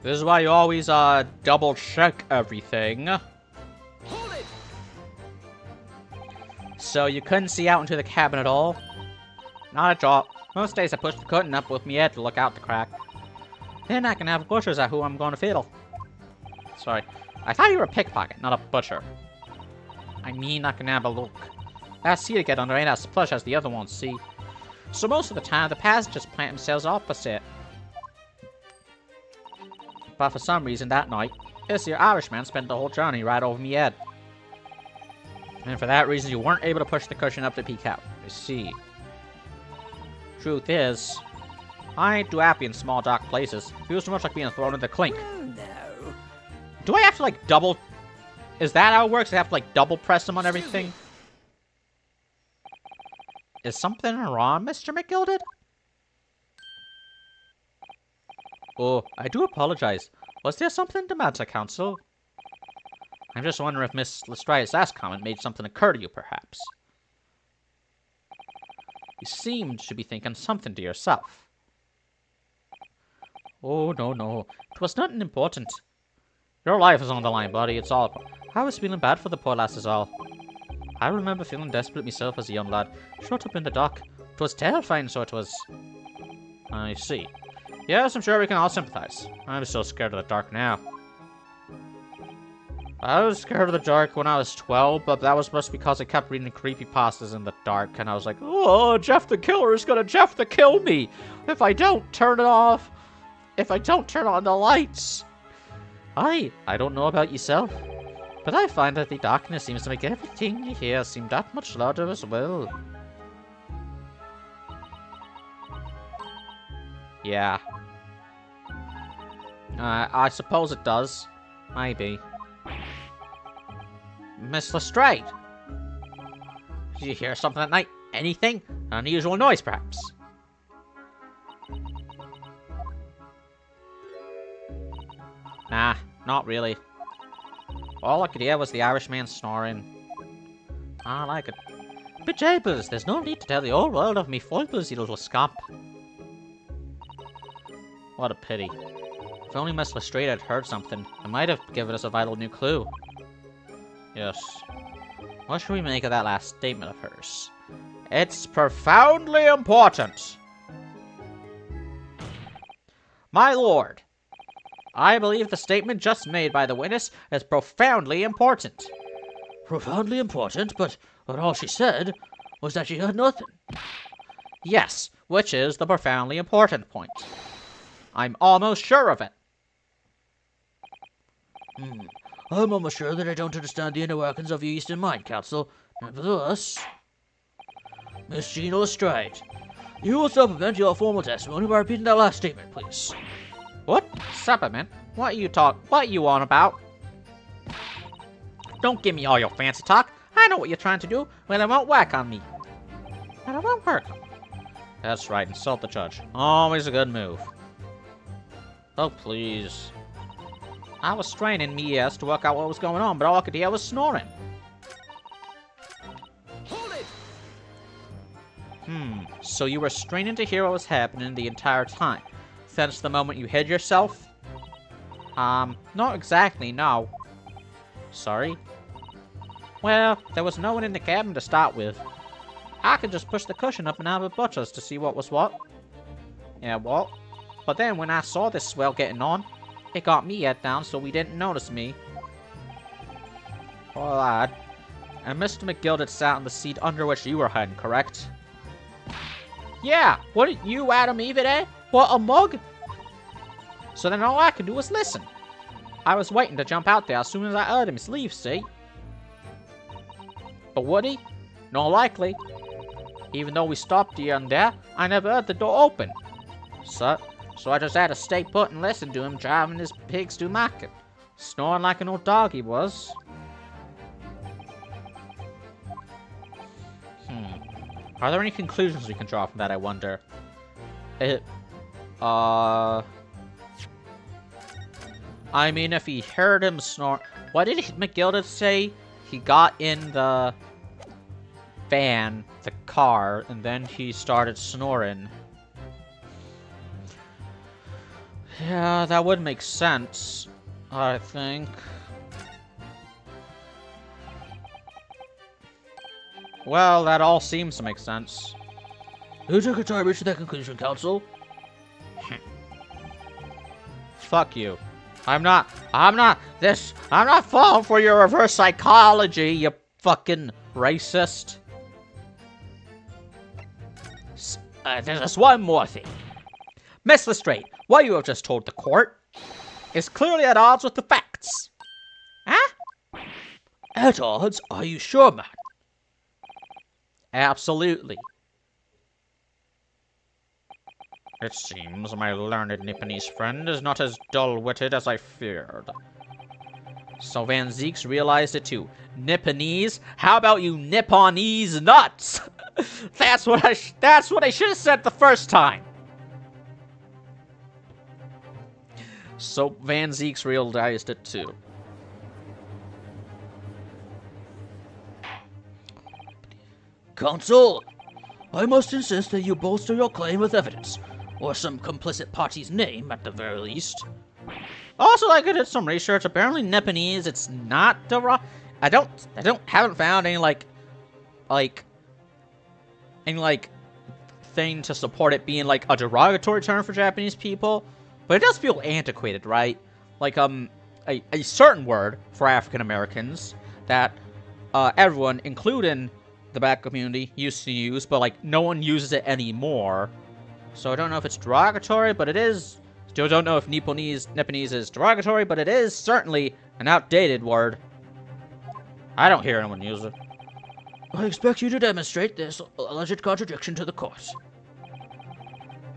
This is why you always, double check everything. Hold it! So you couldn't see out into the cabin at all? Not a drop. Most days I push the curtain up with me head to look out the crack. Then I can have butchers at who I'm going to fiddle. Sorry. I thought you were a pickpocket, not a butcher. I mean, I can have a look. That seat to get under ain't as plush as the other ones, see? So most of the time, the passengers plant themselves opposite. But for some reason, that night, this here Irishman spent the whole journey right over me head. And for that reason, you weren't able to push the cushion up to peek out. I see. Truth is, I ain't too happy in small, dark places. Feels too much like being thrown in the clink. Oh, no. Do I have to, like, double... Is that how it works? I have to, like, double press them on everything? Is something wrong, Mr. McGilded? Oh, I do apologize. Was there something the matter, Counsel? I'm just wondering if Miss Lestride's last comment made something occur to you, perhaps. You seemed to be thinking something to yourself. Oh, no, no. It was nothing important. Your life is on the line, buddy. It's all... I was feeling bad for the poor lass is all. I remember feeling desperate myself as a young lad. Shut up in the dock. 'Twas terrifying, so it was. I see. Yes, I'm sure we can all sympathize. I'm so scared of the dark now. I was scared of the dark when I was 12, but that was just because I kept reading creepypastas in the dark, and I was like, oh, Jeff the Killer is gonna Jeff the kill me if I don't turn it off. If I don't turn on the lights. I don't know about yourself, but I find that the darkness seems to make everything you hear seem that much louder as well. Yeah. I suppose it does. Maybe. Miss Lestrade! Did you hear something at night? Anything? An unusual noise, perhaps? Nah, not really. All I could hear was the Irishman snoring. I like it. But Jabers, there's no need to tell the whole world of me foibles, you little scamp. What a pity. If only Miss Lestrade had heard something, it might have given us a vital new clue. Yes. What should we make of that last statement of hers? It's profoundly important. My lord, I believe the statement just made by the witness is profoundly important. Profoundly important, but all she said was that she heard nothing. Yes, which is the profoundly important point. I'm almost sure of it. I'm almost sure that I don't understand the inner workings of your Eastern Mind Council. Nevertheless, Miss Jean Lestrade, you will supplement your formal testimony by repeating that last statement, please. What? Supplement? What you on about? Don't give me all your fancy talk. I know what you're trying to do, but it won't work on me. But it won't work. That's right, insult the judge. Always a good move. Oh, please. I was straining me ears to work out what was going on, but all I could hear was snoring. Hold it! So you were straining to hear what was happening the entire time, since the moment you hid yourself? Not exactly, no. Sorry? Well, there was no one in the cabin to start with. I could just push the cushion up and out of the butchers to see what was what. Yeah, what? But then when I saw this swell getting on, it got me head down so he didn't notice me. Poor lad. And Mr. McGilded sat in the seat under which you were hiding, correct? Yeah, what you Adam Eve eh? What a mug! So then all I could do was listen. I was waiting to jump out there as soon as I heard him leave, see? But would he? No likely. Even though we stopped here and there, I never heard the door open. So I just had to stay put and listen to him driving his pigs to market. Snoring like an old dog he was. Are there any conclusions we can draw from that, I wonder? I mean, if he heard him snore... What did McGilded say? He got in the van, the car, and then he started snoring. Yeah, that would make sense, I think. Well, that all seems to make sense. Who took a time to reach that conclusion, Council? Fuck you. I'm not falling for your reverse psychology, you fucking racist. There's just one more thing. Miss Lestrade, what you have just told the court is clearly at odds with the facts. Huh? At odds? Are you sure, man? Absolutely. It seems my learned Nipponese friend is not as dull-witted as I feared. So Van Zeeks realized it too. Nipponese? How about you Nipponese nuts? That's what I should have said the first time. So Van Zeeks realized it too. Counsel, I must insist that you bolster your claim with evidence. Or some complicit party's name, at the very least. Also, I did some research. Apparently, Nepalese, it's not haven't found any thing to support it being like a derogatory term for Japanese people. But it does feel antiquated, right? Like a certain word for African Americans that everyone, including the black community, used to use, but like no one uses it anymore. So I don't know if it's derogatory, but it is. Still don't know if Nepalese is derogatory, but it is certainly an outdated word. I don't hear anyone use it. I expect you to demonstrate this alleged contradiction to the court.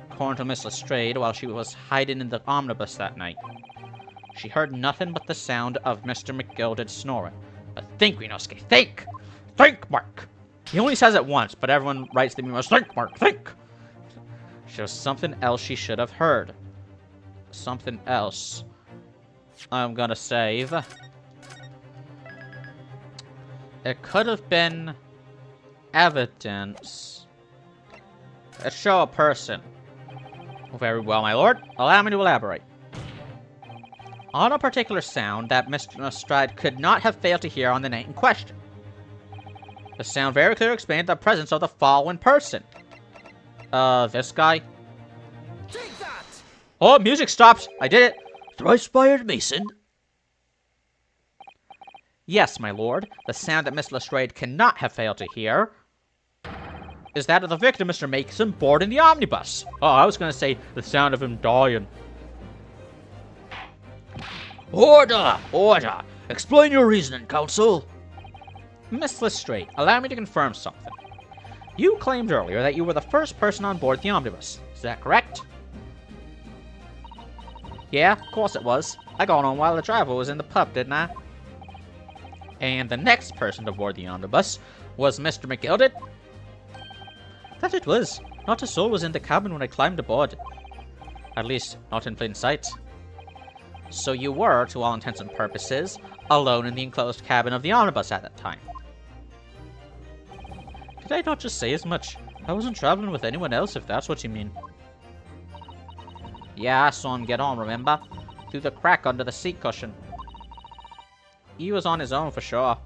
According to Miss Lestrade, while she was hiding in the omnibus that night, she heard nothing but the sound of Mr. McGilded snoring. But think, Renosuke, think! Think, Mark! He only says it once, but everyone writes the memo, think, Mark, think! There's something else she should have heard. Something else. I'm gonna save. It could have been evidence. Let's show a person. Very well, my lord. Allow me to elaborate. On a particular sound that Mr. Lestrade could not have failed to hear on the night in question. The sound very clearly explained the presence of the following person. This guy. Take that! Oh, music stopped! I did it! Thrice-fired Mason? Yes, my lord. The sound that Miss Lestrade cannot have failed to hear is that of the victim, Mr. Mason, boarding the omnibus. Oh, I was gonna say the sound of him dying. Order! Order! Explain your reasoning, counsel. Miss Lestrade, allow me to confirm something. You claimed earlier that you were the first person on board the omnibus. Is that correct? Yeah, of course it was. I got on while the driver was in the pub, didn't I? And the next person to board the omnibus was Mr. McGilded? That it was. Not a soul was in the cabin when I climbed aboard. At least, not in plain sight. So you were, to all intents and purposes, alone in the enclosed cabin of the omnibus at that time. Did I not just say as much? I wasn't traveling with anyone else, if that's what you mean. Yeah, I saw him get on, remember? Through the crack under the seat cushion. He was on his own for sure.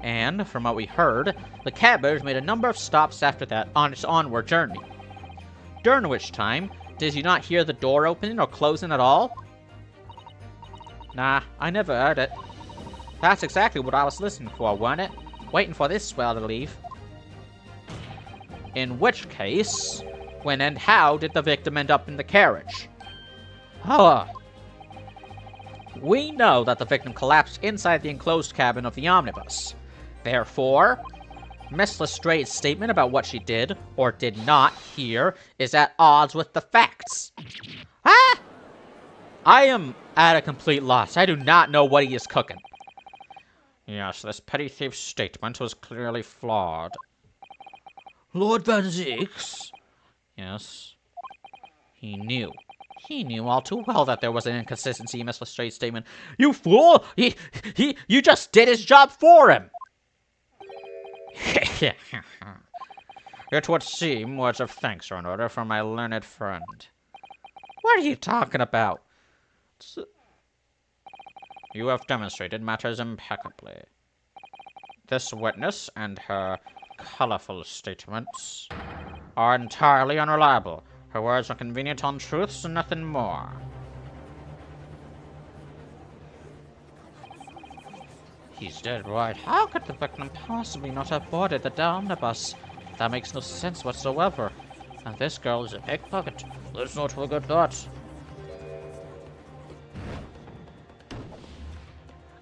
And, from what we heard, the cabbage made a number of stops after that on its onward journey. During which time, did you not hear the door opening or closing at all? Nah, I never heard it. That's exactly what I was listening for, wasn't it? Waiting for this swell to leave. In which case, when and how did the victim end up in the carriage? We know that the victim collapsed inside the enclosed cabin of the omnibus. Therefore, Miss Lestrade's statement about what she did or did not hear is at odds with the facts. Ah! I am at a complete loss. I do not know what he is cooking. Yes, this petty thief's statement was clearly flawed. Lord Van Zieks? Yes. He knew. He knew all too well that there was an inconsistency in Miss Lestrade's statement. You fool! You just did his job for him! It would seem words of thanks are in order for my learned friend. What are you talking about? You have demonstrated matters impeccably. This witness and her colorful statements are entirely unreliable. Her words are convenient untruths and nothing more. He's dead right. How could the victim possibly not have boarded the omnibus? That makes no sense whatsoever. And this girl is a pickpocket. Let's not forget that.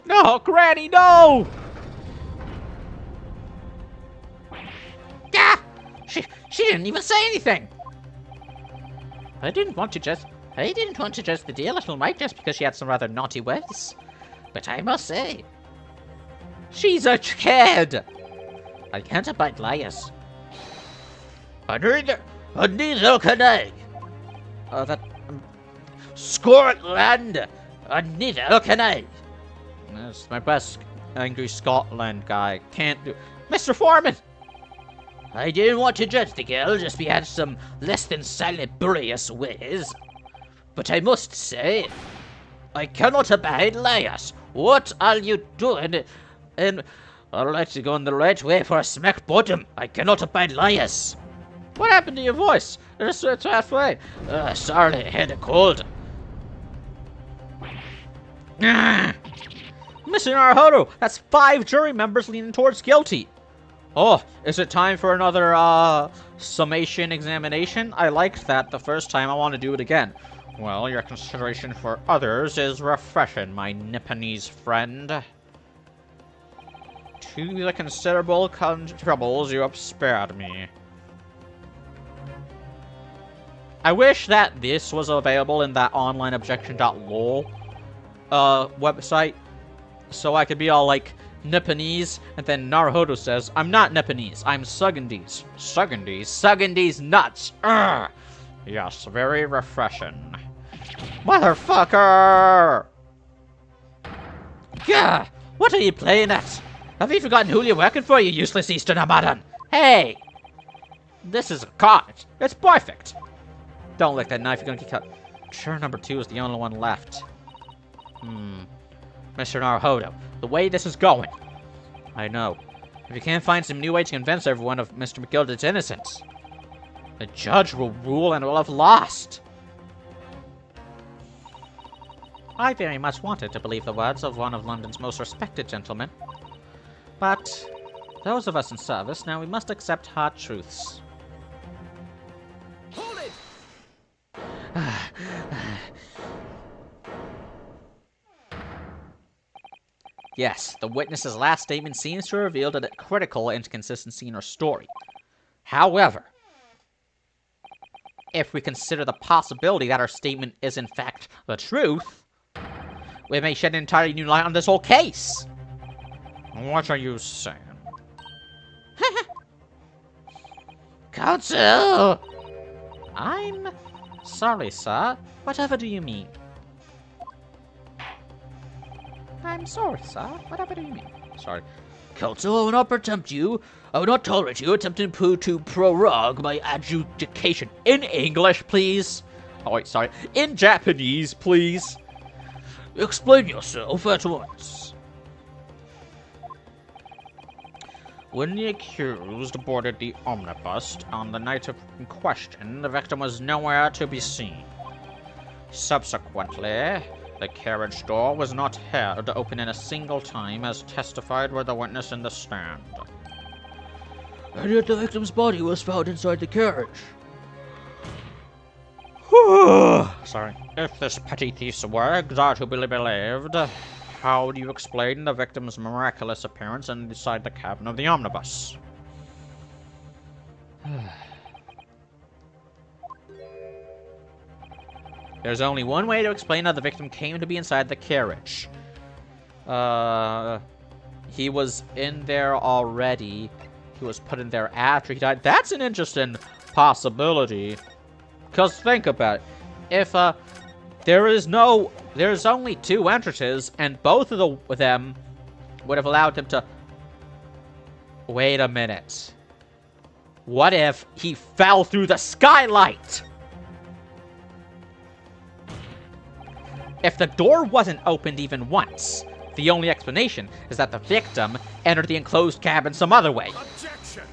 No, Granny, no! Ah! She didn't even say anything. I didn't want to judge the dear little mite just because she had some rather naughty ways. But I must say, she's a kid. I can't abide liars. Neither can I. Scotland. Neither can I. That's my best angry Scotland guy. Can't do. Mr. Foreman. I didn't want to judge the girl just we had some less than salubrious ways. But I must say, I cannot abide liars. What are you doing? And I'd like to go in the right way for a smack bottom. I cannot abide liars. What happened to your voice? It's halfway. Sorry, I had a cold. Mr. Naruhodo, that's 5 jury members leaning towards guilty. Oh, is it time for another, summation examination? I liked that the first time. I want to do it again. Well, your consideration for others is refreshing, my Nipponese friend. To the considerable troubles you have spared me. I wish that this was available in that onlineobjection.lol website, so I could be all like, Nipponese, and then Naruhodo says, I'm not Nipponese, I'm Sugandese. Sugandese? Sugandese nuts! Urgh! Yes, very refreshing. Motherfucker! Gah! What are you playing at? Have you forgotten who you're working for, you useless Eastern Amadan? Hey! This is a cottage. It's perfect. Don't lick that knife, you're gonna get cut. Chair number 2 is the only one left. Mr. Naruhodo, the way this is going. I know. If you can't find some new way to convince everyone of Mr. McGilda's innocence, the judge will rule and will have lost. I very much wanted to believe the words of one of London's most respected gentlemen. But those of us in service, now we must accept hard truths. Hold it! Yes, the witness's last statement seems to have revealed a critical inconsistency in her story. However, if we consider the possibility that her statement is in fact the truth, we may shed an entirely new light on this whole case. What are you saying? Counsel! I'm sorry, sir. Whatever do you mean? I'm sorry, sir. Whatever do you mean? Sorry. Counsel, I will not attempt you. I will not tolerate you attempting to prorogue my adjudication. In English, please. Oh, wait, sorry. In Japanese, please. Explain yourself at once. When the accused boarded the omnibus on the night in question, the victim was nowhere to be seen. Subsequently, the carriage door was not heard open in a single time, as testified by the witness in the stand. And yet the victim's body was found inside the carriage. Sorry. If this petty thief's words are to be believed, how do you explain the victim's miraculous appearance inside the cabin of the omnibus? There's only one way to explain how the victim came to be inside the carriage. He was in there already. He was put in there after he died. That's an interesting possibility. Because think about it. If, there's only 2 entrances, and both of them would have allowed him to... Wait a minute. What if he fell through the skylight? If the door wasn't opened even once, the only explanation is that the victim entered the enclosed cabin some other way. Objection!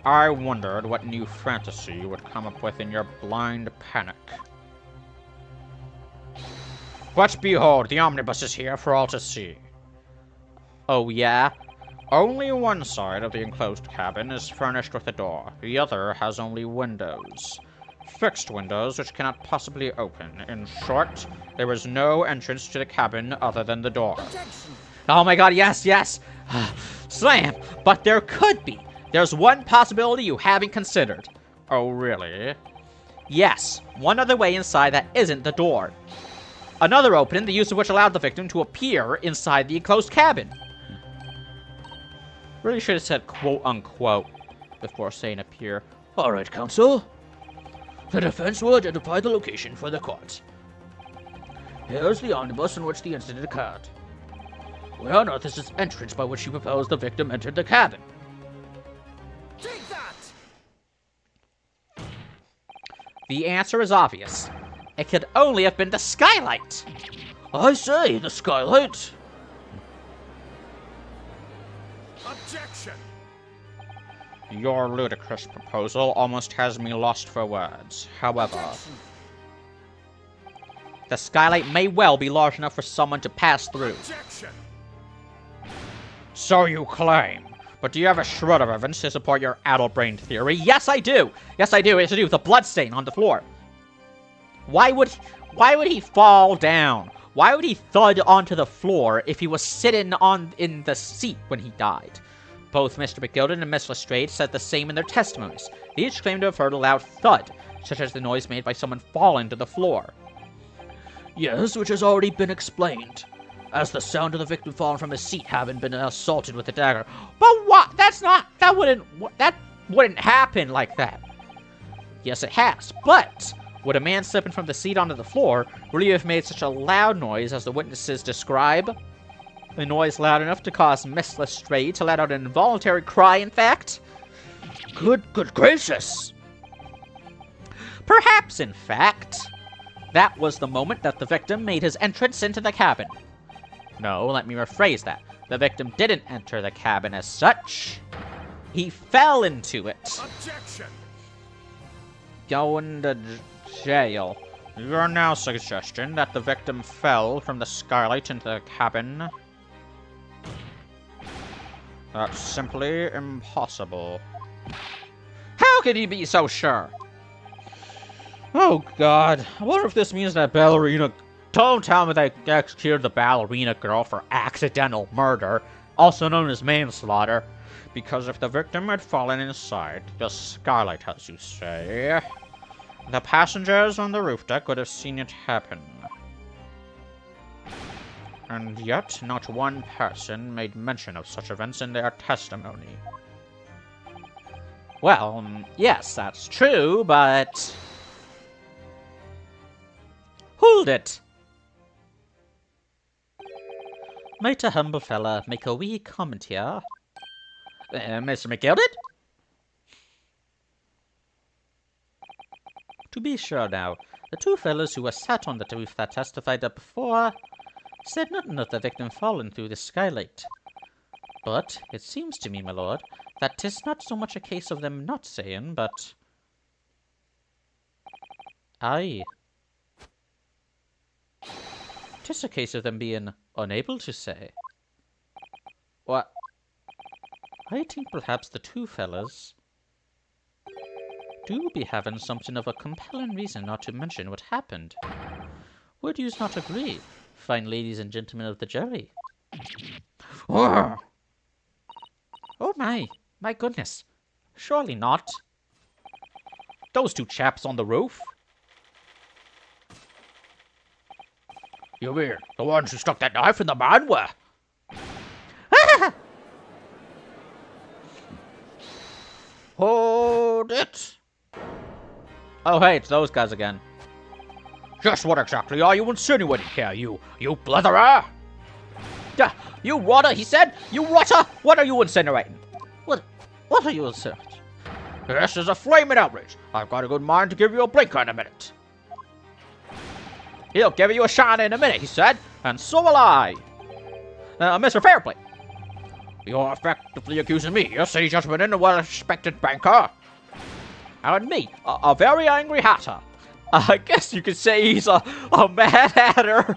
I wondered what new fantasy you would come up with in your blind panic. But behold, the omnibus is here for all to see. Oh yeah? Only one side of the enclosed cabin is furnished with a door. The other has only windows. Fixed windows which cannot possibly open. In short, there is no entrance to the cabin other than the door. Objection! Oh my god, yes, yes! Slam! But there could be! There's one possibility you haven't considered. Oh, really? Yes, one other way inside that isn't the door. Another opening, the use of which allowed the victim to appear inside the enclosed cabin. Really should have said quote-unquote before saying appear. Alright, counsel. The defense will identify the location for the court. Here's the omnibus in which the incident occurred. Where on earth is this entrance by which you propose the victim entered the cabin? Take that! The answer is obvious. It could only have been the skylight. I say, the skylight. Objection! Your ludicrous proposal almost has me lost for words. However, Objection! the skylight may well be large enough for someone to pass through. Objection! So you claim. But do you have a shred of evidence to support your addle-brained theory? Yes, I do. Yes, I do. It has to do with the bloodstain on the floor. Why would he fall down? Why would he thud onto the floor if he was sitting in the seat when he died? Both Mr. McGilden and Miss Lestrade said the same in their testimonies. They each claimed to have heard a loud thud, such as the noise made by someone falling to the floor. Yes, which has already been explained. As the sound of the victim falling from his seat having been assaulted with a dagger. But what? That wouldn't happen like that. Yes, it has. But would a man slipping from the seat onto the floor really have made such a loud noise as the witnesses describe? A noise loud enough to cause Miss Lestrade to let out an involuntary cry, in fact? Good gracious! Perhaps, in fact, that was the moment that the victim made his entrance into the cabin. No, let me rephrase that. The victim didn't enter the cabin as such. He fell into it. Objection! Going to jail. You're now suggesting that the victim fell from the skylight into the cabin? That's simply impossible. How could he be so sure? Oh god, I wonder if this means that ballerina... Don't tell me they executed the ballerina girl for accidental murder, also known as manslaughter. Because if the victim had fallen inside the skylight, as you say, the passengers on the roof deck would have seen it happen. And yet, not one person made mention of such events in their testimony. Well, yes, that's true, but... Hold it! Might a humble fella make a wee comment here? Mr. McGilden? To be sure now, the two fellows who were sat on the roof that testified up before said nothing of the victim falling through the skylight. But it seems to me, my lord, that 'tis not so much a case of them not saying, but... Aye. 'Tis a case of them being unable to say. What? I think perhaps the two fellas do be having something of a compelling reason not to mention what happened. Would yous not agree, fine ladies and gentlemen of the jury? Oh my goodness. Surely not. Those two chaps on the roof? You mean the ones who stuck that knife in the man were? Hold it! Oh hey, it's those guys again. Just what exactly are you insinuating here, you bletherer? You rotter, he said! You rotter! What are you insinuating? What are you insinuating? This is a flaming outrage. I've got a good mind to give you a blinker in a minute. He'll give you a shine in a minute, he said, and so will I. Mr. Fairplay. You're effectively accusing me, a city gentleman and a well-respected banker. And me, a very angry hatter. I guess you could say he's a mad hatter.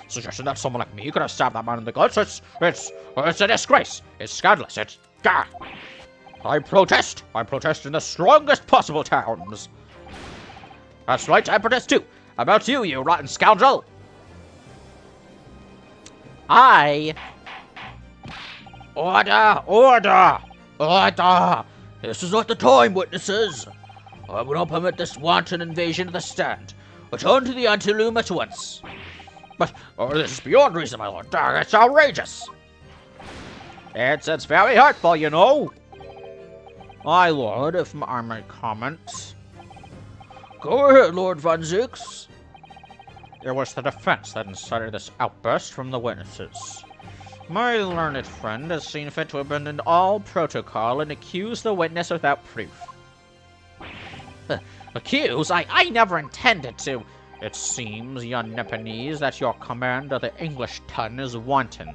Suggesting that someone like me could have stabbed that man in the guts, it's a disgrace. It's scandalous. It's... Gah! I protest in the strongest possible terms. That's right, I protest too. About you, you rotten scoundrel. Order! This is not the time, witnesses. I will not permit this wanton invasion of the stand. Return to the anteroom at once. But this is beyond reason, my lord. It's outrageous. It's very hurtful, you know. My lord, if I may comment. Go ahead, Lord Van Zix. It was the defense that incited this outburst from the witnesses. My learned friend has seen fit to abandon all protocol and accuse the witness without proof. Accuse? I never intended to. It seems, young Nipponese, that your command of the English tongue is wanton.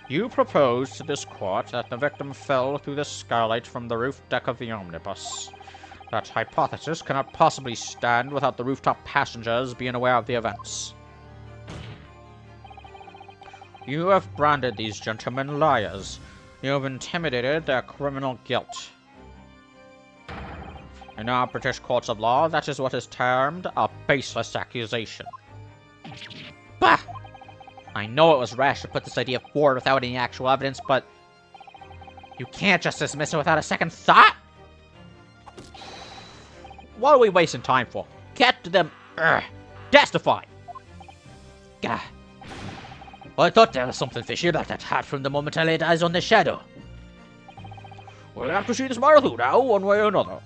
You proposed to this court that the victim fell through the skylight from the roof deck of the omnibus. That hypothesis cannot possibly stand without the rooftop passengers being aware of the events. You have branded these gentlemen liars. You have intimidated their criminal guilt. In our British courts of law, that is what is termed a baseless accusation. Bah! I know it was rash to put this idea forward without any actual evidence, but you can't just dismiss it without a second thought? What are we wasting time for? Get to them, testify! Gah. I thought there was something fishy about that hat from the moment I laid eyes on the shadow. We'll have to see this matter through now, one way or another.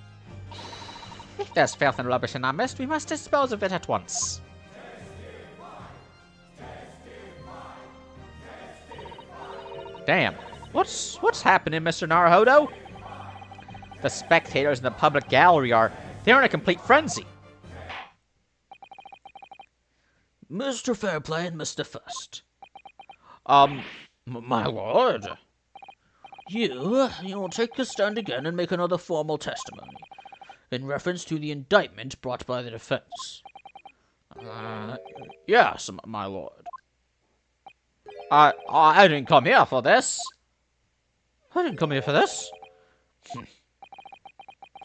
If there's filth and rubbish in our midst, we must dispose of it at once. Damn. What's happening, Mr. Naruhodo? The spectators in the public gallery they're in a complete frenzy. Mr. Fairplay and Mr. First. My lord. You'll take the stand again and make another formal testimony in reference to the indictment brought by the defense. Yes, my lord. I didn't come here for this. I didn't come here for this.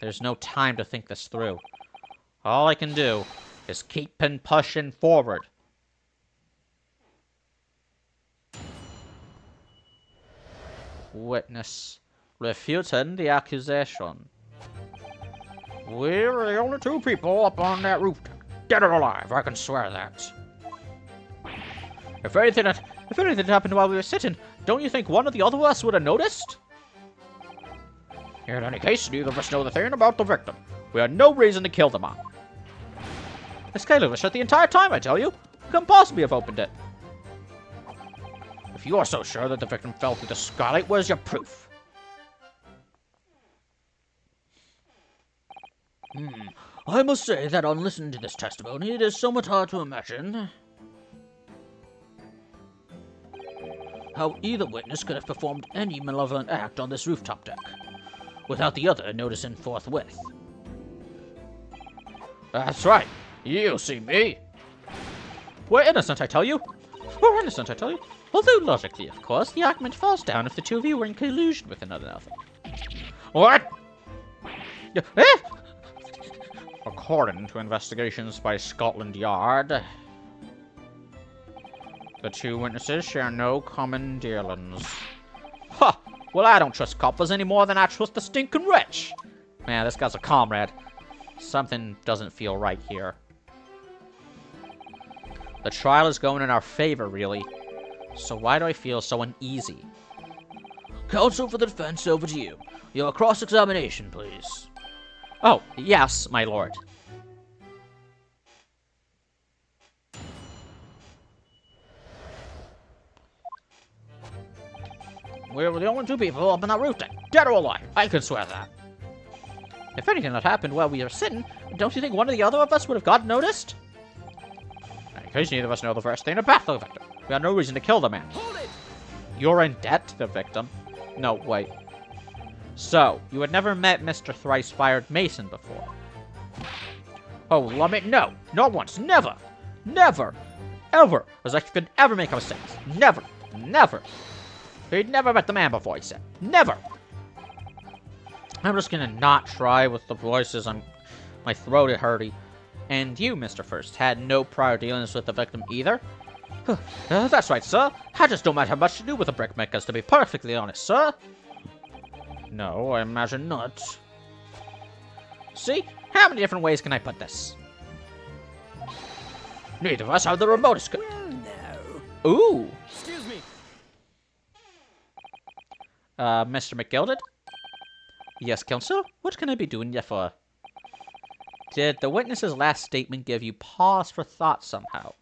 There's no time to think this through. All I can do is keep pushing forward. Witness refuting the accusation. We're the only two people up on that roof, dead or alive. I can swear that. If anything had happened while we were sitting, don't you think one or the other of us would have noticed? In any case, neither of us know the thing about the victim. We had no reason to kill the man. The skylight was shut the entire time, I tell you. Who couldn't possibly have opened it? If you are so sure that the victim fell through the skylight, where's your proof? I must say that on listening to this testimony, it is somewhat hard to imagine how either witness could have performed any malevolent act on this rooftop deck without the other noticing forthwith. That's right. You see me. We're innocent, I tell you. We're innocent, I tell you. Although logically, of course, the argument falls down if the two of you were in collusion with another. What? According to investigations by Scotland Yard, the two witnesses share no common dealings. Huh! Well, I don't trust coppers any more than I trust the stinking rich. Man, this guy's a comrade. Something doesn't feel right here. The trial is going in our favor, really. So why do I feel so uneasy? Counsel for the defense, over to you. Your cross-examination, please. Oh, yes, my lord. We were the only two people up on that roof deck, dead or alive. I can swear that. If anything had happened while we were sitting, don't you think one or the other of us would have got noticed? In case neither of us know the first thing about the victim. We had no reason to kill the man. Hold it! You're in debt to the victim. No, wait. So, you had never met Mr. Thrice-Fired Mason before? Oh, lummet, no. Not once. Never. Never. Ever. As I could ever make a mistake. Never. Never. He'd never met the man before, he said. Never. I'm just gonna not try with the voices. My throat is hurty. And you, Mr. First, had no prior dealings with the victim either? That's right, sir. I just don't have much to do with the brickmakers, to be perfectly honest, sir. No, I imagine not. See? How many different ways can I put this? Neither of us have the remotest Well, no. Ooh. Excuse me. Mr. McGilded? Yes, counsel? What can I be doing you for? Did the witness's last statement give you pause for thought somehow?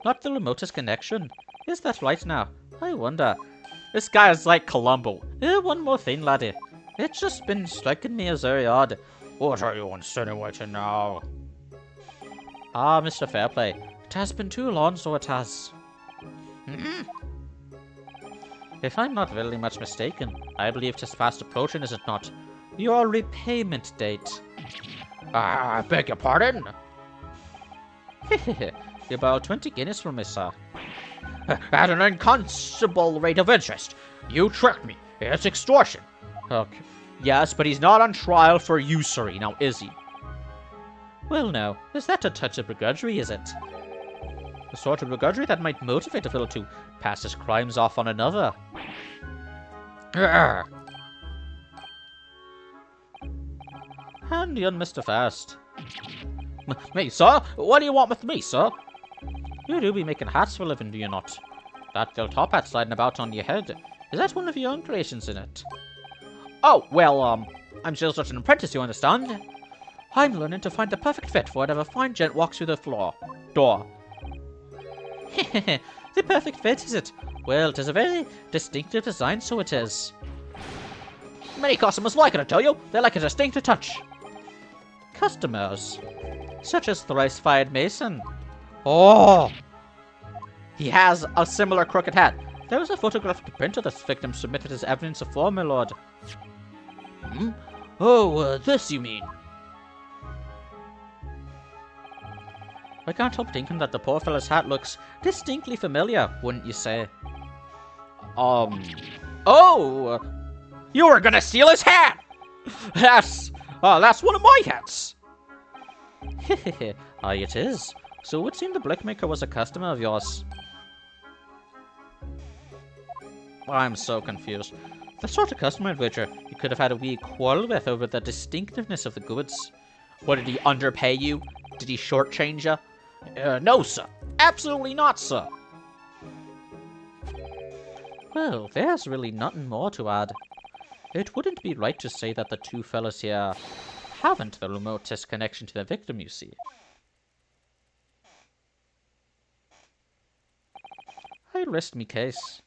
Not the remotest connection. Is that right now? I wonder. This guy is like Columbo. One more thing, laddie. It's just been striking me as very odd. What are you insinuating now? Ah, Mr. Fairplay. It has been too long, so it has. If I'm not very much mistaken, I believe 'tis fast approaching, is it not? Your repayment date. I beg your pardon? You borrowed 20 guineas from me, sir. At an inconceivable rate of interest. You tricked me. It's extortion. Okay. Yes, but he's not on trial for usury, now is he? Well, no. Is that a touch of begrudgery, is it? The sort of begrudgery that might motivate a fellow to pass his crimes off on another. Grr. Handy on Mr. Fast. Me, sir? What do you want with me, sir? You do be making hats for a living, do you not? That little top hat sliding about on your head. Is that one of your own creations in it? Oh, well, I'm still such an apprentice, you understand? I'm learning to find the perfect fit for whatever fine gent walks through the door. The perfect fit, is it? Well, it is a very distinctive design, so it is. Many customers like it, I tell you. They like a distinctive touch. Customers? Such as Thrice-Fired Mason. Oh! He has a similar crooked hat. There was a photographic print of this victim submitted as evidence before, my lord. Oh, this you mean? I can't help thinking that the poor fellow's hat looks distinctly familiar, wouldn't you say? Oh! You were gonna steal his hat! That's one of my hats! Aye, it is. So it would seem the brickmaker was a customer of yours. I'm so confused. The sort of customer, Witcher, you could have had a wee quarrel with over the distinctiveness of the goods. What, did he underpay you? Did he shortchange you? No, sir. Absolutely not, sir. Well, there's really nothing more to add. It wouldn't be right to say that the two fellas here haven't the remotest connection to the victim, you see. I rest me case.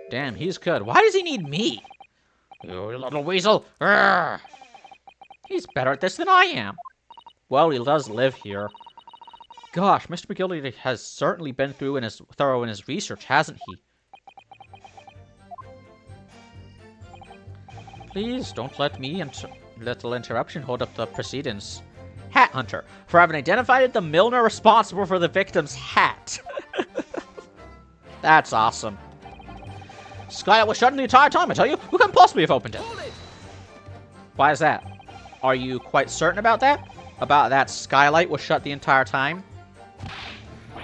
Damn, he's good. Why does he need me? You little weasel. Urgh. He's better at this than I am. Well, he does live here. Gosh, Mr. McGillicuddy has certainly been thorough in his research, hasn't he? Please don't let me little interruption hold up the proceedings. Hat hunter, for having identified the milliner responsible for the victim's hat. That's awesome. Skylight was shut the entire time, I tell you. Who can possibly have opened it? Why is that? Are you quite certain about that? About that skylight was shut the entire time?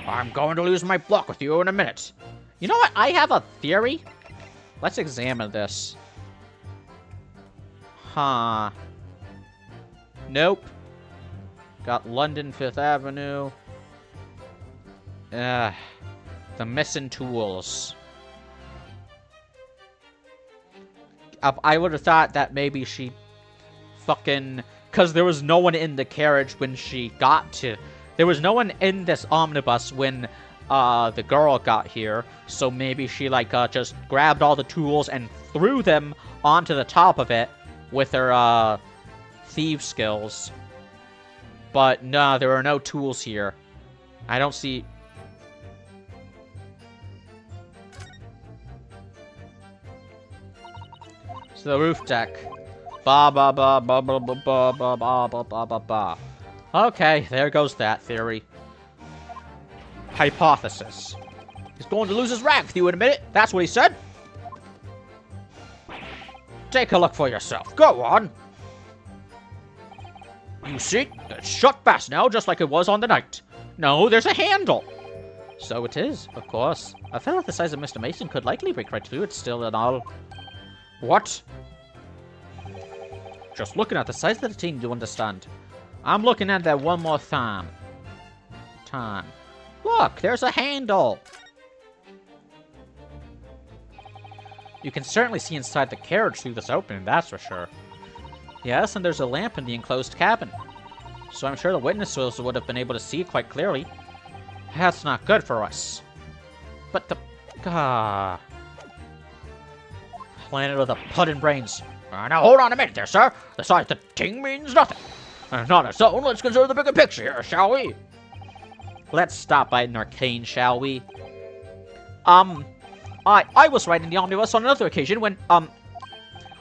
I'm going to lose my block with you in a minute. You know what? I have a theory. Let's examine this. Huh. Nope. Got London 5th Avenue. The missing tools. I would have thought that maybe she fucking... Because there was no one in the carriage when she got to... There was no one in this omnibus when the girl got here. So maybe she, like, just grabbed all the tools and threw them onto the top of it with her, thief skills. But, no, there are no tools here. I don't see... So the roof deck. Ba ba ba ba ba ba ba ba ba ba ba ba ba. Okay, there goes that theory. Hypothesis. He's going to lose his rag with you in a minute. That's what he said. Take a look for yourself. Go on. You see? It's shut fast now, just like it was on the night. No, there's a handle. So it is, of course. A fellow the size of Mr. Mason could likely break right through it still and all. What? Just looking at the size of the team, you understand. I'm looking at that one more time. Look, there's a handle. You can certainly see inside the carriage through this opening, that's for sure. Yes, and there's a lamp in the enclosed cabin. So I'm sure the witnesses would have been able to see quite clearly. That's not good for us. But the... Planet of the puddin' brains. Now hold on a minute there, sir. The size of the ting means nothing. Not its own. Let's consider the bigger picture here, shall we? Let's stop biting our cane, shall we? I was riding the omnibus on another occasion when,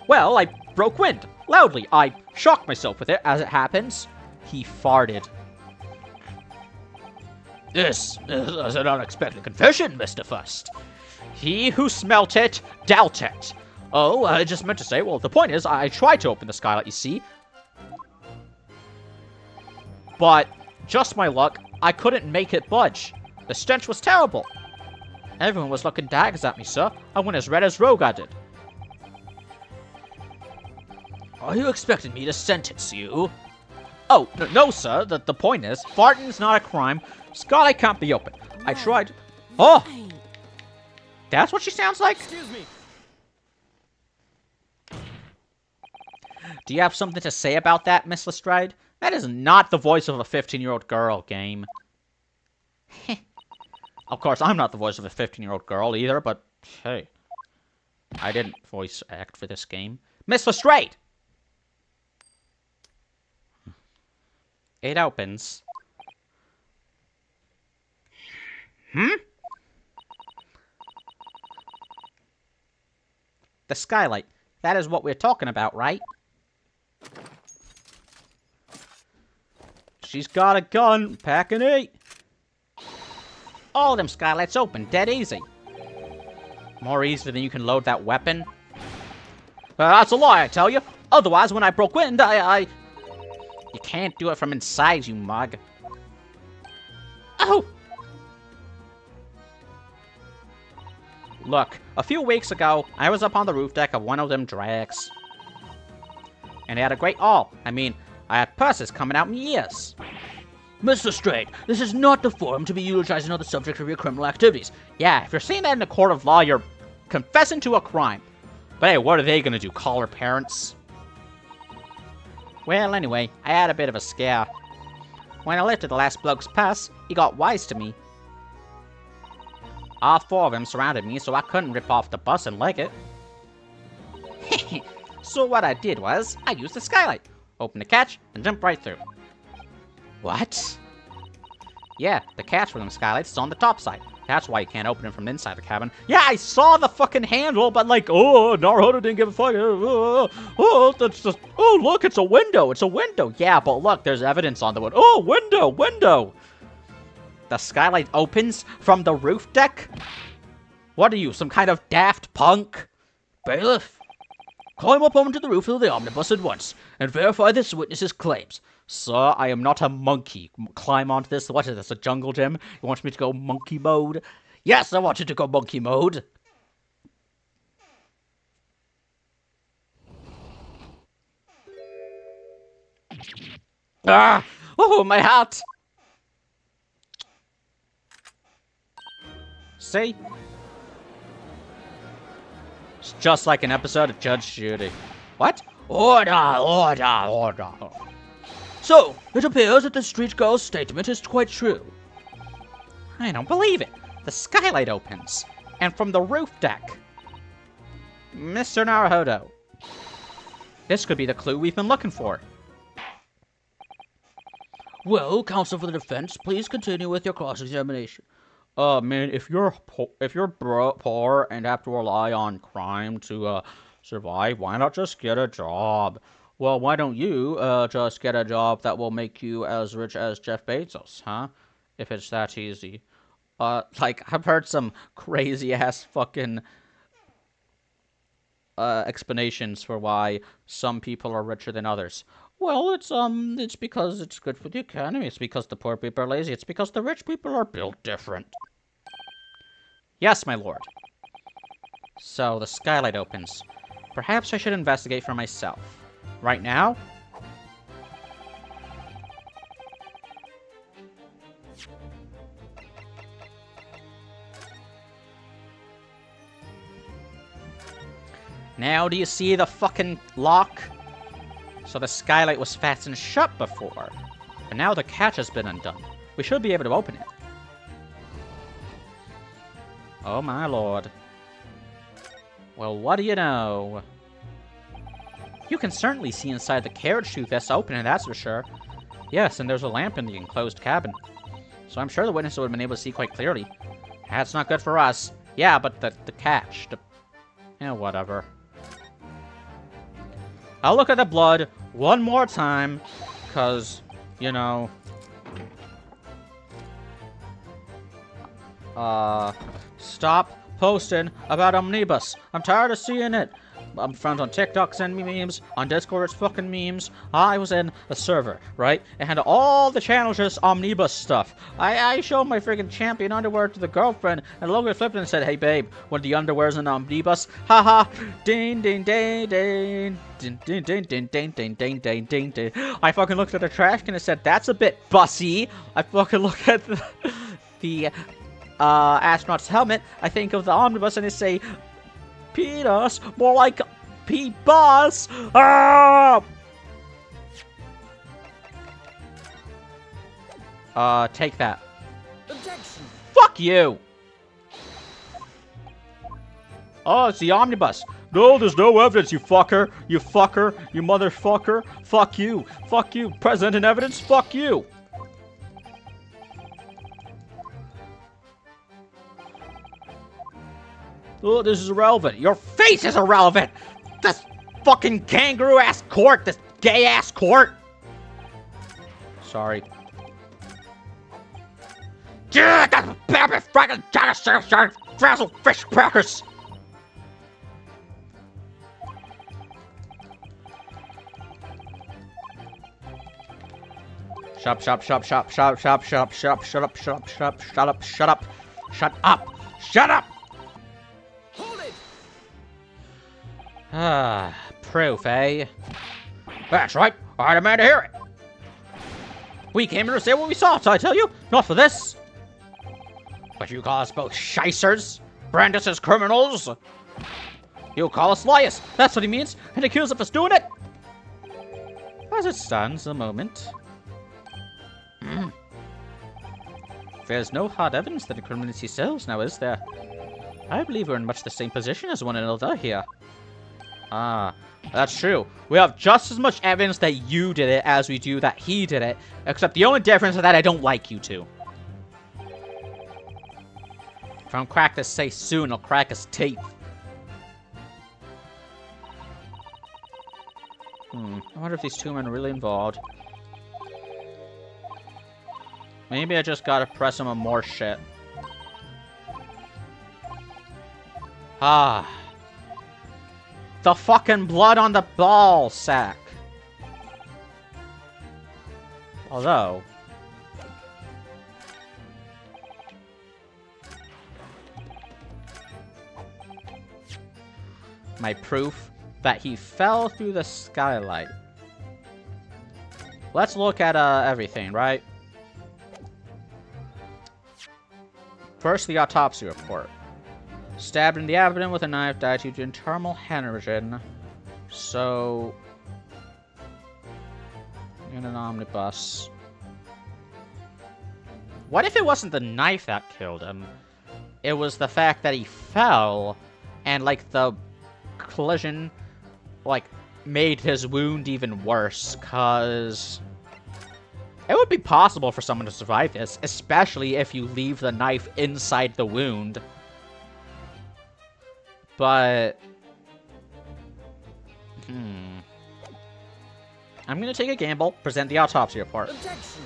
well, I broke wind. Loudly. I shocked myself with it, as it happens. He farted. This is an unexpected confession, Mr. Fust. He who smelt it, dealt it. Oh, I just meant to say, well, the point is, I tried to open the skylight, you see. But, just my luck, I couldn't make it budge. The stench was terrible. Everyone was looking daggers at me, sir. I went as red as Rogar did. Are you expecting me to sentence you? Oh, no, sir. The point is, farting's not a crime. Skylight can't be open. I tried... Oh! That's what she sounds like? Excuse me. Do you have something to say about that, Miss Lestrade? That is not the voice of a 15-year-old girl, game. Of course, I'm not the voice of a 15-year-old girl either, but hey. I didn't voice act for this game. Miss Lestrade! It opens. The skylight. That is what we're talking about, right? She's got a gun. Pack an 8. All them skylights open. Dead easy. More easy than you can load that weapon. That's a lie, I tell you. Otherwise, when I broke wind, You can't do it from inside, you mug. Oh! Look, a few weeks ago, I was up on the roof deck of one of them drags. And they had a great haul. I mean, I had purses coming out in ears. Mr. Straight, this is not the forum to be eulogizing other subjects of your criminal activities. Yeah, if you're saying that in a court of law, you're confessing to a crime. But hey, what are they gonna do, call her parents? Well, anyway, I had a bit of a scare. When I lifted the last bloke's purse, he got wise to me. All 4 of them surrounded me, so I couldn't rip off the bus and leg it. So what I did was, I used the skylight, opened the catch, and jumped right through. What? Yeah, the catch for them skylights is on the top side. That's why you can't open it from inside the cabin. Yeah, I saw the fucking handle, but like, oh, Naruto didn't give a fuck. That's just, oh, look, it's a window. It's a window. Yeah, but look, there's evidence on the window. Oh, window. The skylight opens from the roof deck? What are you, some kind of daft punk? Bailiff, climb up onto the roof of the omnibus at once and verify this witness's claims. Sir, I am not a monkey. Climb onto this. What is this, a jungle gym? You want me to go monkey mode? Yes, I want you to go monkey mode. Ah! Oh, my hat! See? It's just like an episode of Judge Judy. What? Order. So, it appears that the street girl's statement is quite true. I don't believe it. The skylight opens. And from the roof deck. Mr. Naruhodo. This could be the clue we've been looking for. Well, counsel for the defense, please continue with your cross-examination. Man, if you're poor and have to rely on crime to survive, why not just get a job? Well, why don't you just get a job that will make you as rich as Jeff Bezos, huh? If it's that easy. Like, I've heard some crazy-ass fucking explanations for why some people are richer than others. Well, it's because it's good for the economy. It's because the poor people are lazy. It's because the rich people are built different. Yes, my lord. So, the skylight opens. Perhaps I should investigate for myself. Right now? Now do you see the fucking lock? So the skylight was fastened shut before. But now the catch has been undone. We should be able to open it. Oh my lord. Well, what do you know? You can certainly see inside the carriage chute that's open, that's for sure. Yes, and there's a lamp in the enclosed cabin. So I'm sure the witness would have been able to see quite clearly. That's not good for us. Yeah, but the catch. Yeah, whatever. I'll look at the blood one more time, because, you know... Stop posting about Omnibus. I'm tired of seeing it. Friends on TikTok send me memes. On Discord, it's fucking memes. I was in a server, right? It had all the channels just Omnibus stuff. I showed my freaking champion underwear to the girlfriend, and Logan flipped and said, "Hey babe, when the underwear's in Omnibus, haha, ding ding ding ding ding ding ding ding ding ding ding ding ding ding." I fucking looked at the trash can and said, "That's a bit bussy." I fucking look at the astronaut's helmet. I think of the Omnibus and I say, "Penis, more like P-Bus." Ah! Take that. Objection. Fuck you! Oh, it's the Omnibus. No, there's no evidence, you fucker. You fucker. You motherfucker. Fuck you. Fuck you. Present in evidence? Fuck you. Oh, this is irrelevant. Your face is irrelevant! This fucking kangaroo-ass court! This gay-ass court! Sorry. Frazzle fish crackers! Shut up, shut up, shut up, shut up, shut up, shut up, shut up, shut up, shut up, shut up, shut up, shut up! Hold it. Ah, proof, eh? That's right. I demand to hear it. We came here to say what we saw, so I tell you, not for this. But you call us both shysters, brand us as criminals. You call us liars, that's what he means, and accuse us of us doing it. As it stands, the moment. There's no hard evidence that incriminates yourselves now, is there? I believe we're in much the same position as one another here. Ah, that's true. We have just as much evidence that you did it as we do that he did it, except the only difference is that I don't like you two. If I don't crack this safe soon, I'll crack his teeth. I wonder if these two men are really involved. Maybe I just gotta press him on more shit. Ah. The fucking blood on the ball sack. Although... my proof that he fell through the skylight. Let's look at everything, right? First, the autopsy report. Stabbed in the abdomen with a knife, died due to internal hemorrhage. So... in an omnibus. What if it wasn't the knife that killed him? It was the fact that he fell, and, like, the collision, like, made his wound even worse, cause... it would be possible for someone to survive this, especially if you leave the knife inside the wound. But... I'm gonna take a gamble, present the autopsy report. Objection.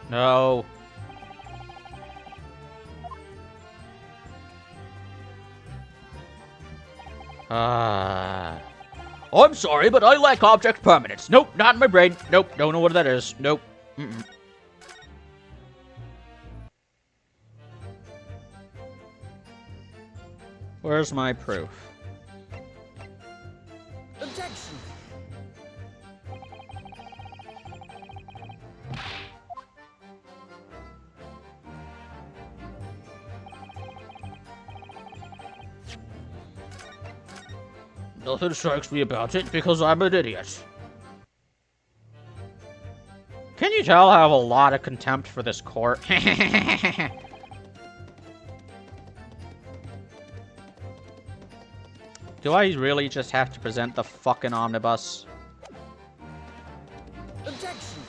No. I'm sorry, but I lack object permanence. Nope, not in my brain. Nope, don't know what that is. Nope. Where's my proof? Objection. Nothing strikes me about it because I'm an idiot. you tell I have a lot of contempt for this court? Do I really just have to present the fucking omnibus? Objection!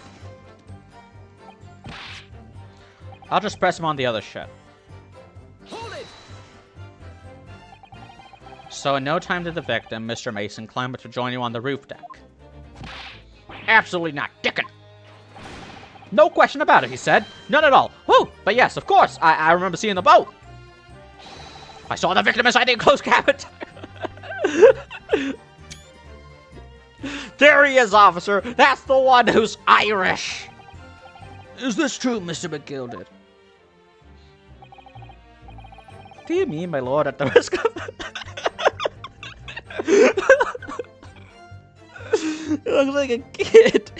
I'll just press him on the other shit. Hold it! So in no time did the victim, Mr. Mason, climb up to join you on the roof deck. Absolutely not, Dickon! No question about it, he said. None at all. Whew! But yes, of course, I remember seeing the boat. I saw the victim inside the enclosed cabin. There he is, officer. That's the one who's Irish. Is this true, Mr. McGilded? Do you mean, my lord, at the risk of... He looks like a kid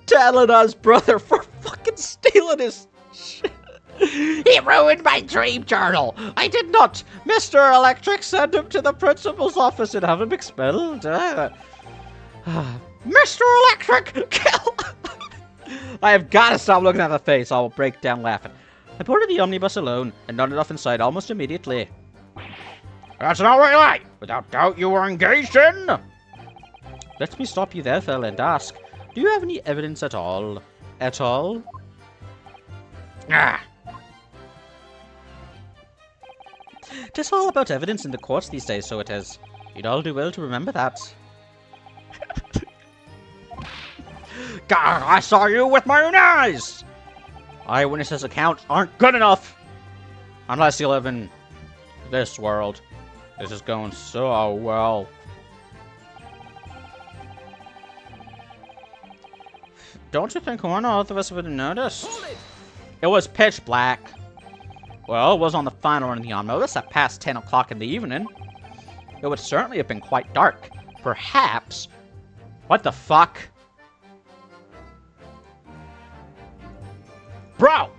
telling us brother for fucking stealing his shit. He ruined my dream journal. I did not. Mr. Electric sent him to the principal's office and have him expelled. Mr. Electric, kill. I have got to stop looking at the face. I will break down laughing. I boarded the omnibus alone and nodded off inside almost immediately. That's not what you like. Without doubt, you were engaged in. Let me stop you there, fella, and ask, do you have any evidence at all? At all? Ah. Tis all about evidence in the courts these days, so it is. You'd all do well to remember that. God, I saw you with my own eyes. Eyewitnesses' accounts aren't good enough! Unless you live in this world. This is going so well. Don't you think one of us would have noticed? Hold it! It was pitch black. Well, it was on the final run of the omnibus at past 10 o'clock in the evening. It would certainly have been quite dark. Perhaps... What the fuck? Bro!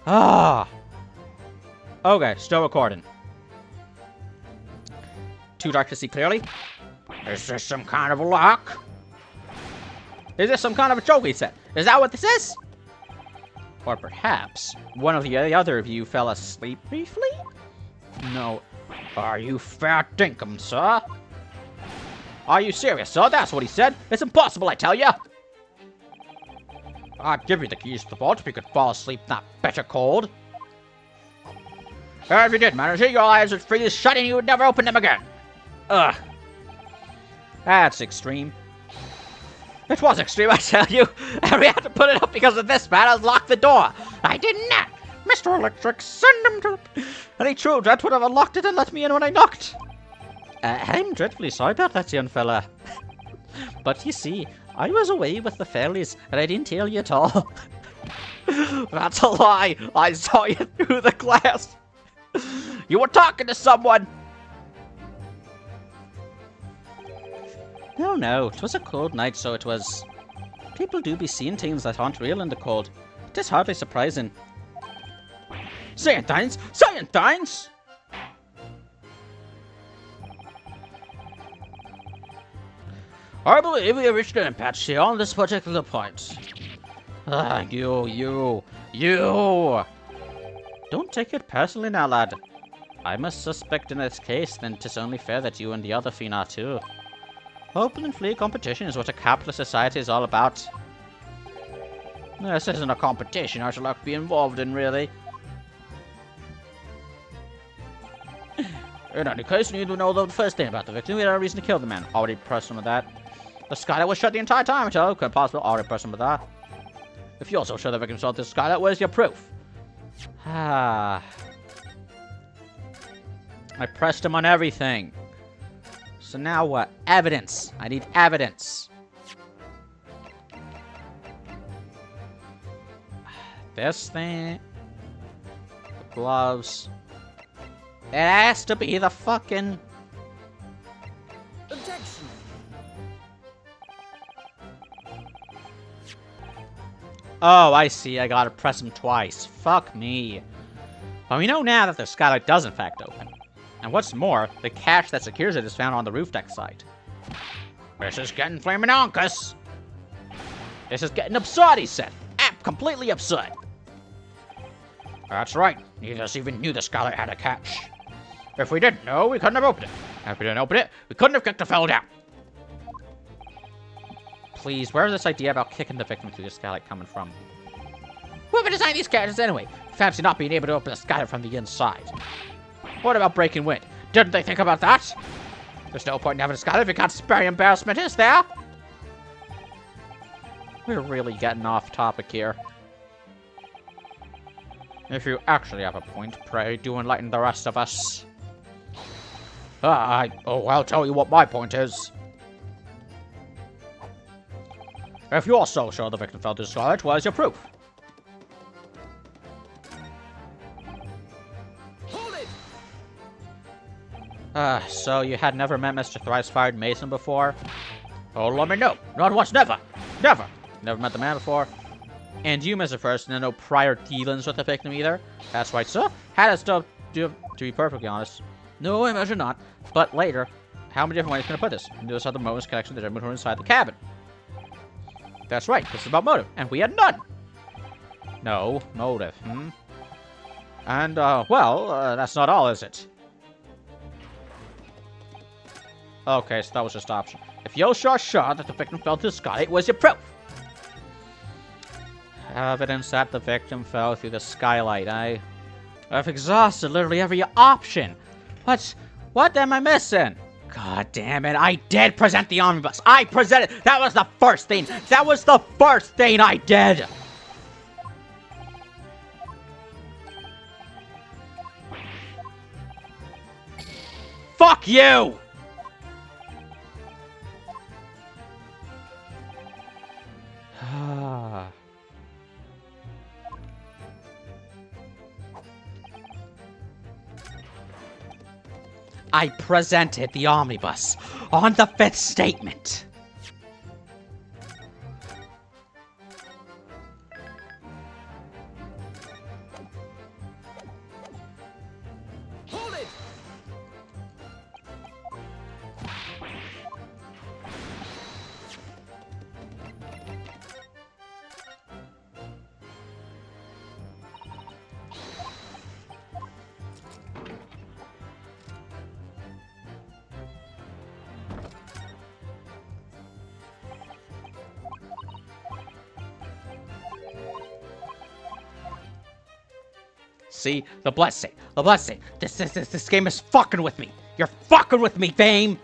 Ah. Okay, still recording. Too dark to see clearly? Is this some kind of a lock? Is this some kind of a joke, he said? Is that what this is? Or perhaps one of the other of you fell asleep briefly? No. Are you fair dinkum, sir? Are you serious, sir? That's what he said. It's impossible, I tell you. I'd give you the keys to the vault if you could fall asleep that bitter cold. If you did manage it, your eyes would freeze shut and you would never open them again. Ugh. That's extreme. It was extreme, I tell you. And we had to put it up because of this man has locked the door. I did not. Mr. Electric, send him to... Any true gent would have unlocked it and let me in when I knocked. I'm dreadfully sorry about that, young fella. But you see, I was away with the fellies, and I didn't tell you at all. That's a lie. I saw you through the glass. You were talking to someone. No, it was a cold night, so it was. People do be seeing things that aren't real in the cold. It is hardly surprising. Saying things! Saying things! I believe we have reached an impasse here on this particular point. You. Don't take it personally now, lad. I must suspect in this case, then 'tis only fair that you and the other fiend are too. Open and free competition is what a capitalist society is all about. This isn't a competition I should like to be involved in, really. In any case, you need to know the first thing about the victim. We had a reason to kill the man. Already pressed him with that. The skylight was shut the entire time, so couldn't possibly already press him with that. If you're so sure the victim saw this skylight, where's your proof? I pressed him on everything. So now what? Evidence. I need evidence. This thing. The gloves. It has to be the fucking... Objection! Oh, I see. I gotta press him twice. Fuck me. But we know now that the skylight does in fact open. And what's more, the cache that secures it is found on the roof deck side. This is getting flaming onkus. This is getting absurd, he said. Completely absurd. That's right. Neither of us even knew the Scarlet had a catch. If we didn't know, we couldn't have opened it. And if we didn't open it, we couldn't have kicked the fellow down. Please, where's this idea about kicking the victim through the skylight coming from? Whoever designed these characters anyway? Fancy not being able to open the skylight from the inside. What about breaking wind? Didn't they think about that? There's no point in having a skylight if you can't spare your embarrassment, is there? We're really getting off topic here. If you actually have a point, pray do enlighten the rest of us. I'll tell you what my point is. If you're so sure the victim fell through the skylight, where's your proof? Hold it! So you had never met Mr. Thrice-Fired Mason before? Oh, let me know. Not once, never. Never. Never met the man before? And you, Mr. Person, no prior dealings with the victim either? That's right, sir. Had it still, to be perfectly honest. No, I imagine not. But later, how many different ways can I put this? Notice how the motives connection to the gentlemen who were inside the cabin. That's right, this is about motive, and we had none. No, motive, And, that's not all, is it? Okay, so that was just option. If you're sure that the victim fell through the skylight, where's your proof? Evidence that the victim fell through the skylight, I've exhausted literally every option. What am I missing? God damn it, I did present the omnibus. I presented, that was the first thing. That was the first thing I did. Fuck you! I presented the omnibus on the 5th statement. Hold it! See? The blessing. The blessing. This game is fucking with me. You're fucking with me, Fame!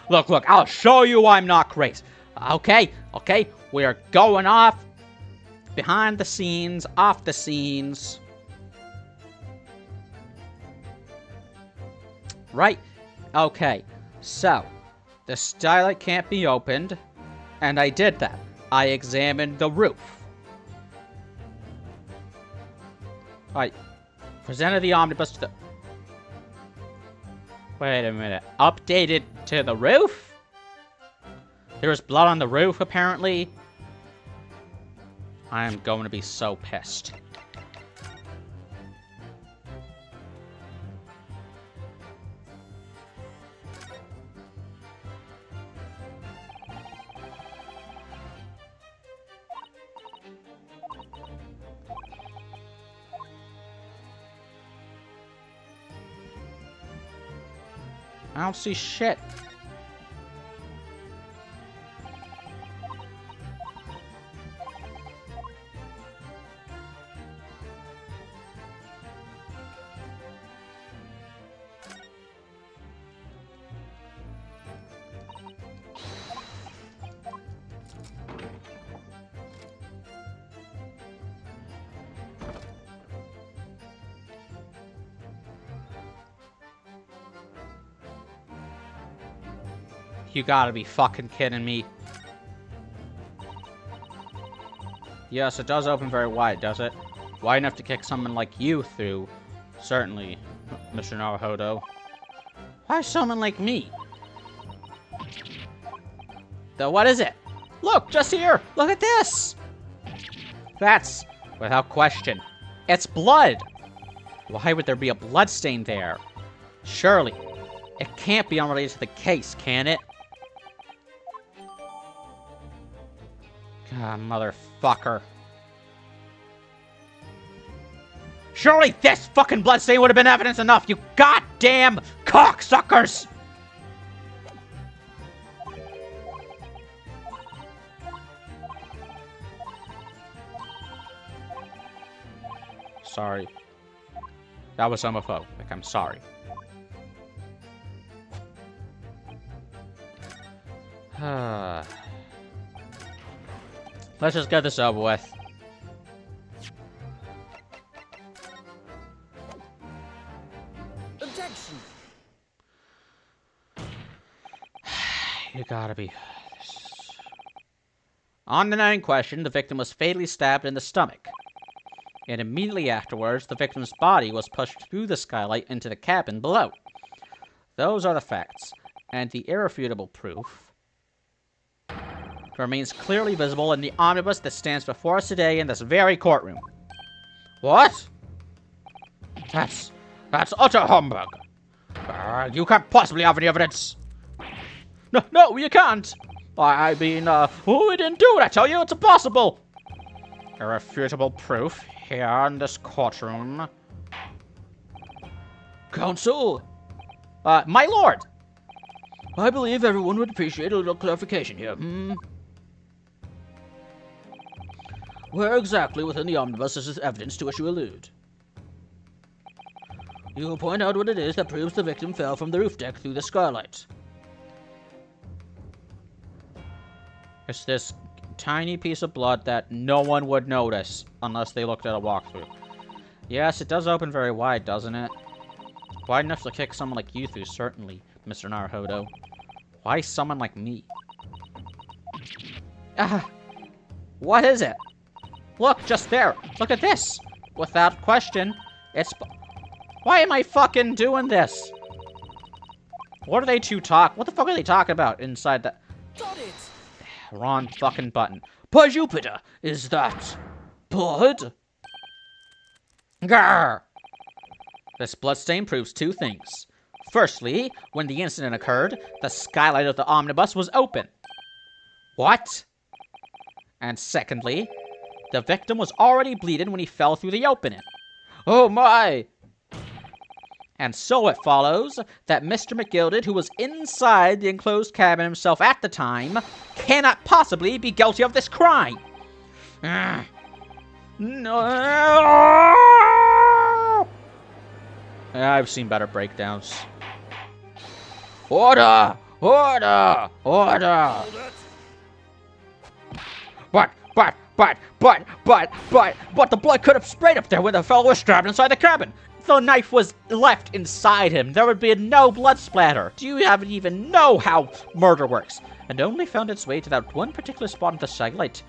Look, I'll show you I'm not crazy. Okay, we're going off behind the scenes, off the scenes. Right? Okay, so the skylight can't be opened, and I did that. I examined the roof. I presented the omnibus to the... Wait a minute. Updated to the roof? There was blood on the roof, apparently. I am going to be so pissed. I don't see shit. You gotta be fucking kidding me. Yes, it does open very wide, does it? Wide enough to kick someone like you through. Certainly, Mr. Naruhodo. Why someone like me? though. What is it? Look, just here. Look at this. That's, without question, it's blood. Why would there be a blood stain there? Surely, it can't be unrelated to the case, can it? God, motherfucker. Surely this fucking bloodstain would have been evidence enough, you goddamn cocksuckers! Sorry. That was homophobic. I'm sorry. Let's just get this over with. Objection. You gotta be... On the night in question, the victim was fatally stabbed in the stomach. And immediately afterwards, the victim's body was pushed through the skylight into the cabin below. Those are the facts, and the irrefutable proof remains clearly visible in the omnibus that stands before us today in this very courtroom. What? That's utter humbug. You can't possibly have any evidence. No, you can't. I mean, we didn't do it, I tell you, it's impossible. Irrefutable proof here in this courtroom. Counsel, My lord! I believe everyone would appreciate a little clarification here. Where exactly within the omnibus is this evidence to which you allude? You will point out what it is that proves the victim fell from the roof deck through the skylight. It's this tiny piece of blood that no one would notice unless they looked at a walkthrough. Yes, it does open very wide, doesn't it? Wide enough to kick someone like you through, certainly, Mr. Naruhodo. Why someone like me? What is it? Look, just there. Look at this. Without question, it's... Why am I fucking doing this? What are they two talk? What the fuck are they talking about inside that? Got it. Wrong fucking button. By Jupiter, is that blood? Grr! This bloodstain proves two things. Firstly, when the incident occurred, the skylight of the omnibus was open. What? And secondly, the victim was already bleeding when he fell through the opening. Oh my! And so it follows that Mr. McGilded, who was inside the enclosed cabin himself at the time, cannot possibly be guilty of this crime. No! I've seen better breakdowns. Order! Order! Order! Hold it. But the blood could have sprayed up there when the fellow was strapped inside the cabin. If the knife was left inside him, there would be no blood splatter. Do you even know how murder works? And only found its way to that one particular spot in the skylight.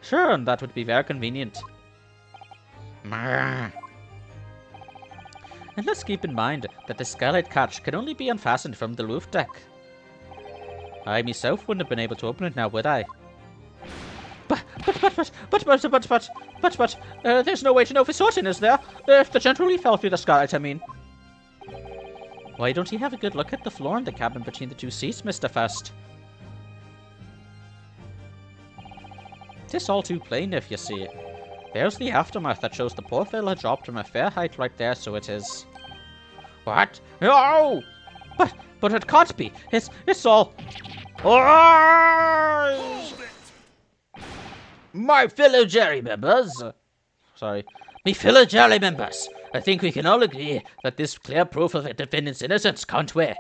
Sure, and that would be very convenient. And let's keep in mind that the skylight catch can only be unfastened from the roof deck. I myself wouldn't have been able to open it now, would I? But, there's no way to know for certain, is there? If the gent really fell through the skylight, I mean. Why don't you have a good look at the floor in the cabin between the two seats, Mr. Fast? It's all too plain if you see it. There's the aftermath that shows the poor fellow had dropped from a fair height right there, so it is. What? No! But it can't be. It's all... Hold it. My fellow jury members, Sorry. me fellow jury members, I think we can all agree that this clear proof of the defendant's innocence, can't we? I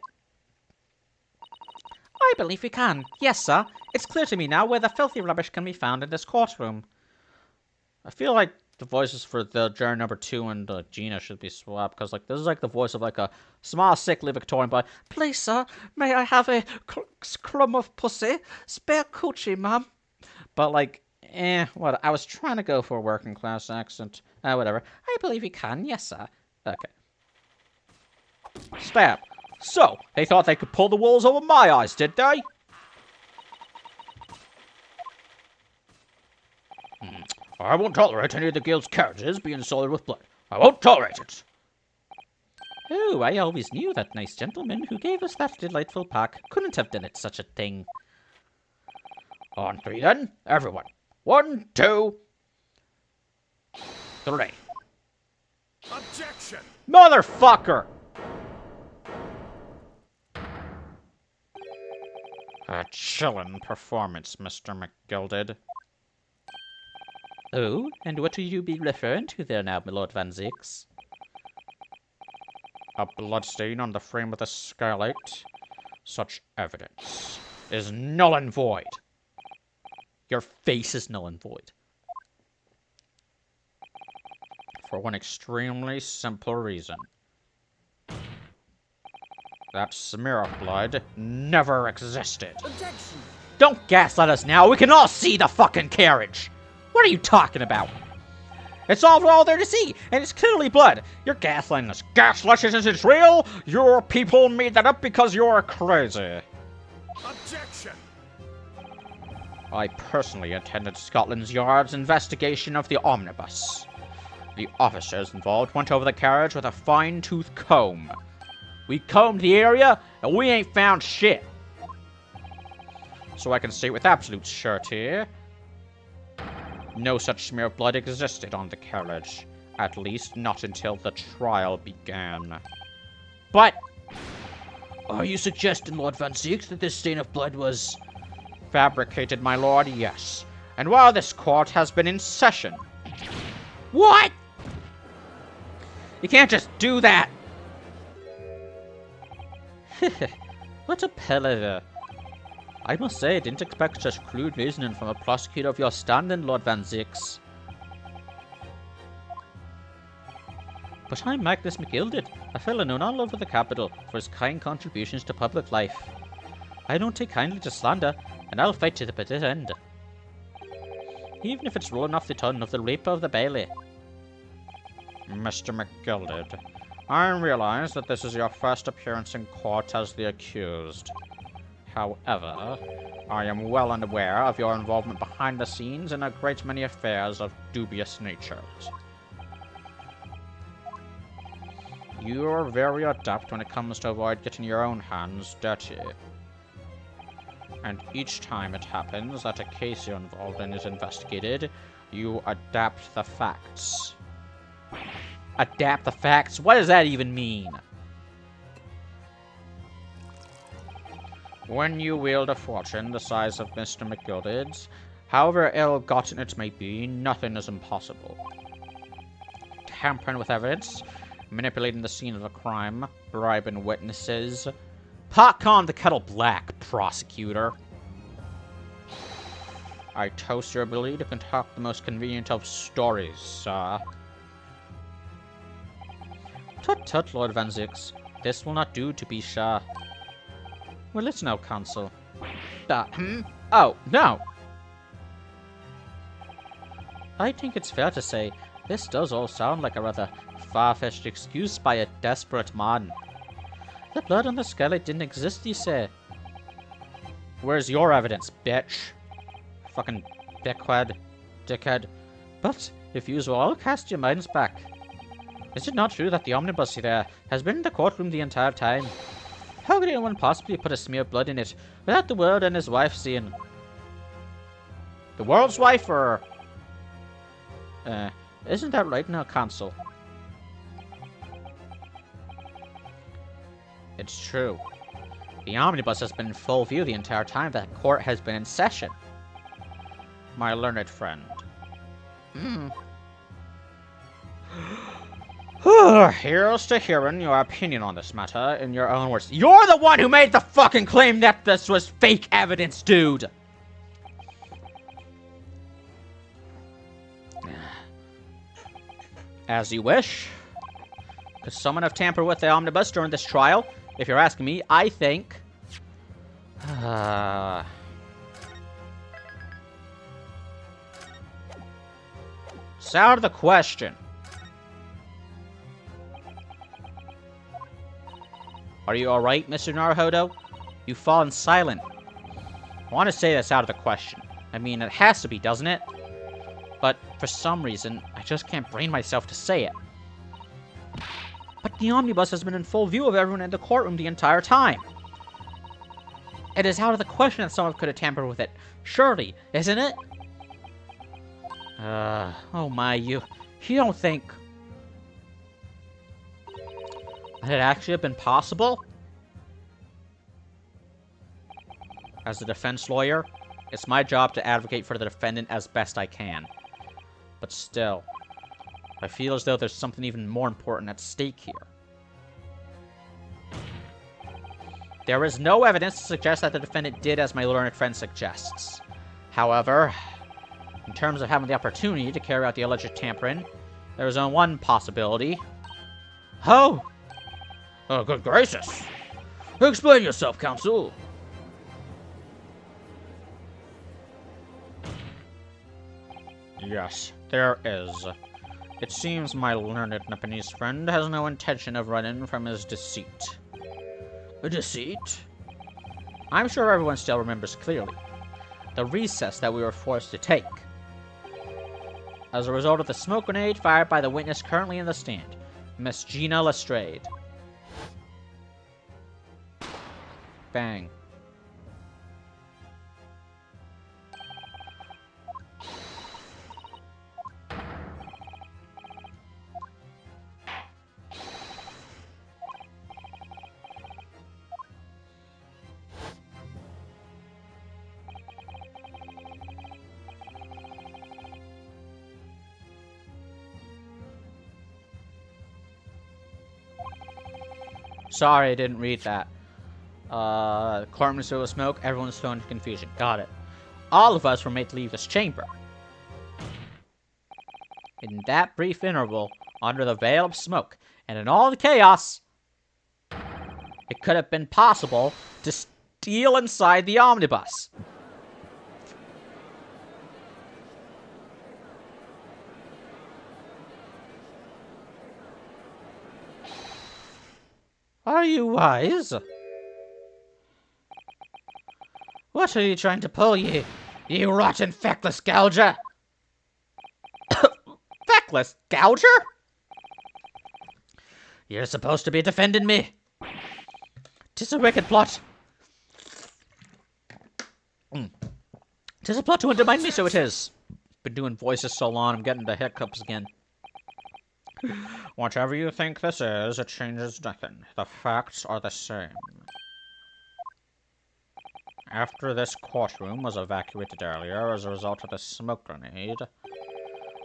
believe we can. Yes, sir. It's clear to me now where the filthy rubbish can be found in this courtroom. I feel like the voices for the juror number 2 and Gina should be swapped, because like this is like the voice of like a small, sickly Victorian boy. Please, sir, may I have a crumb of pussy? Spare coochie, ma'am. But like, what? I was trying to go for a working class accent. Whatever. I believe you can. Yes, sir. Okay. Stab. So, they thought they could pull the walls over my eyes, did they? I won't tolerate any of the guild's carriages being soiled with blood. I won't tolerate it. Oh, I always knew that nice gentleman who gave us that delightful pack couldn't have done it such a thing. On three, then. Everyone. 1, 2, 3. Objection! Motherfucker! A chillin' performance, Mr. McGilded. Oh, and what will you be referring to there now, my Lord Van Zix? A bloodstain on the frame of the skylight. Such evidence is null and void. Your face is null and void. For one extremely simple reason. That smear of blood never existed. Objection! Don't gaslight us now. We can all see the fucking carriage. What are you talking about? It's all there to see, and it's clearly blood. You're gaslighting us. Gaslight isn't real. Your people made that up because you're crazy. Objection! I personally attended Scotland Yard's investigation of the omnibus. The officers involved went over the carriage with a fine-tooth comb. We combed the area, and we ain't found shit. So I can state with absolute surety, no such smear of blood existed on the carriage. At least not until the trial began. But Are you suggesting, Lord Van Zix, that this stain of blood was fabricated, my lord? Yes. And while this court has been in session. what? You can't just do that. What a palaver. I must say, I didn't expect such crude reasoning from a prosecutor of your standing, Lord Van Zix. But I'm Magnus McGilded, a fellow known all over the capital for his kind contributions to public life. I don't take kindly to slander, and I'll fight to the bitter end. Even if it's rolling off the tongue of the raper of the Bailey. Mr. McGilded, I realize that this is your first appearance in court as the accused. However, I am well unaware of your involvement behind the scenes in a great many affairs of dubious natures. You're very adept when it comes to avoid getting your own hands dirty. And each time it happens that a case you're involved in is investigated, you adapt the facts. Adapt the facts? What does that even mean? When you wield a fortune the size of Mr. McGilded's, however ill-gotten it may be, nothing is impossible. Tampering with evidence, manipulating the scene of a crime, bribing witnesses. Pot calm the kettle black, prosecutor. I toast your ability to concoct the most convenient of stories, sir. Tut tut, Lord Van Zix. This will not do, to be sure. Well, listen now, Consul. Oh, no! I think it's fair to say, this does all sound like a rather far-fetched excuse by a desperate man. The blood on the skylight didn't exist, you say? Where's your evidence, bitch? Fucking dickhead. But, if you will all cast your minds back, is it not true that the omnibus there has been in the courtroom the entire time? How could anyone possibly put a smear of blood in it without the world and his wife seeing? The world's wife, or... Isn't that right now, Consul? It's true. The omnibus has been in full view the entire time that court has been in session. My learned friend. Here's to hearing your opinion on this matter in your own words. You're the one who made the fucking claim that this was fake evidence, dude! As you wish. Could someone have tampered with the omnibus during this trial? If you're asking me, I think... It's out of the question. Are you alright, Mr. Naruhodo? You've fallen silent. I want to say that's out of the question. I mean, it has to be, doesn't it? but for some reason, I just can't bring myself to say it. But the omnibus has been in full view of everyone in the courtroom the entire time. It is out of the question that someone could have tampered with it. Surely, isn't it? Oh my, you don't think that it actually have been possible? As a defense lawyer, it's my job to advocate for the defendant as best I can. But still, I feel as though there's something even more important at stake here. There is no evidence to suggest that the defendant did as my learned friend suggests. However, in terms of having the opportunity to carry out the alleged tampering, there is only one possibility. Oh! Oh, good gracious! Explain yourself, counsel! Yes, there is. It seems my learned Nepalese friend has no intention of running from his deceit. A deceit? I'm sure everyone still remembers clearly the recess that we were forced to take as a result of the smoke grenade fired by the witness currently in the stand, Miss Gina Lestrade. Bang. Sorry, I didn't read that. Courtroom is filled with smoke, everyone's thrown into confusion. Got it. All of us were made to leave this chamber. In that brief interval, under the veil of smoke, and in all the chaos, it could have been possible to steal inside the omnibus. Are you wise? What are you trying to pull, you rotten feckless gouger? Feckless gouger? You're supposed to be defending me. 'Tis a wicked plot. 'Tis a plot to undermine me, so it is. Been doing voices so long, I'm getting the hiccups again. Whatever you think this is, it changes nothing. The facts are the same. After this courtroom was evacuated earlier as a result of the smoke grenade,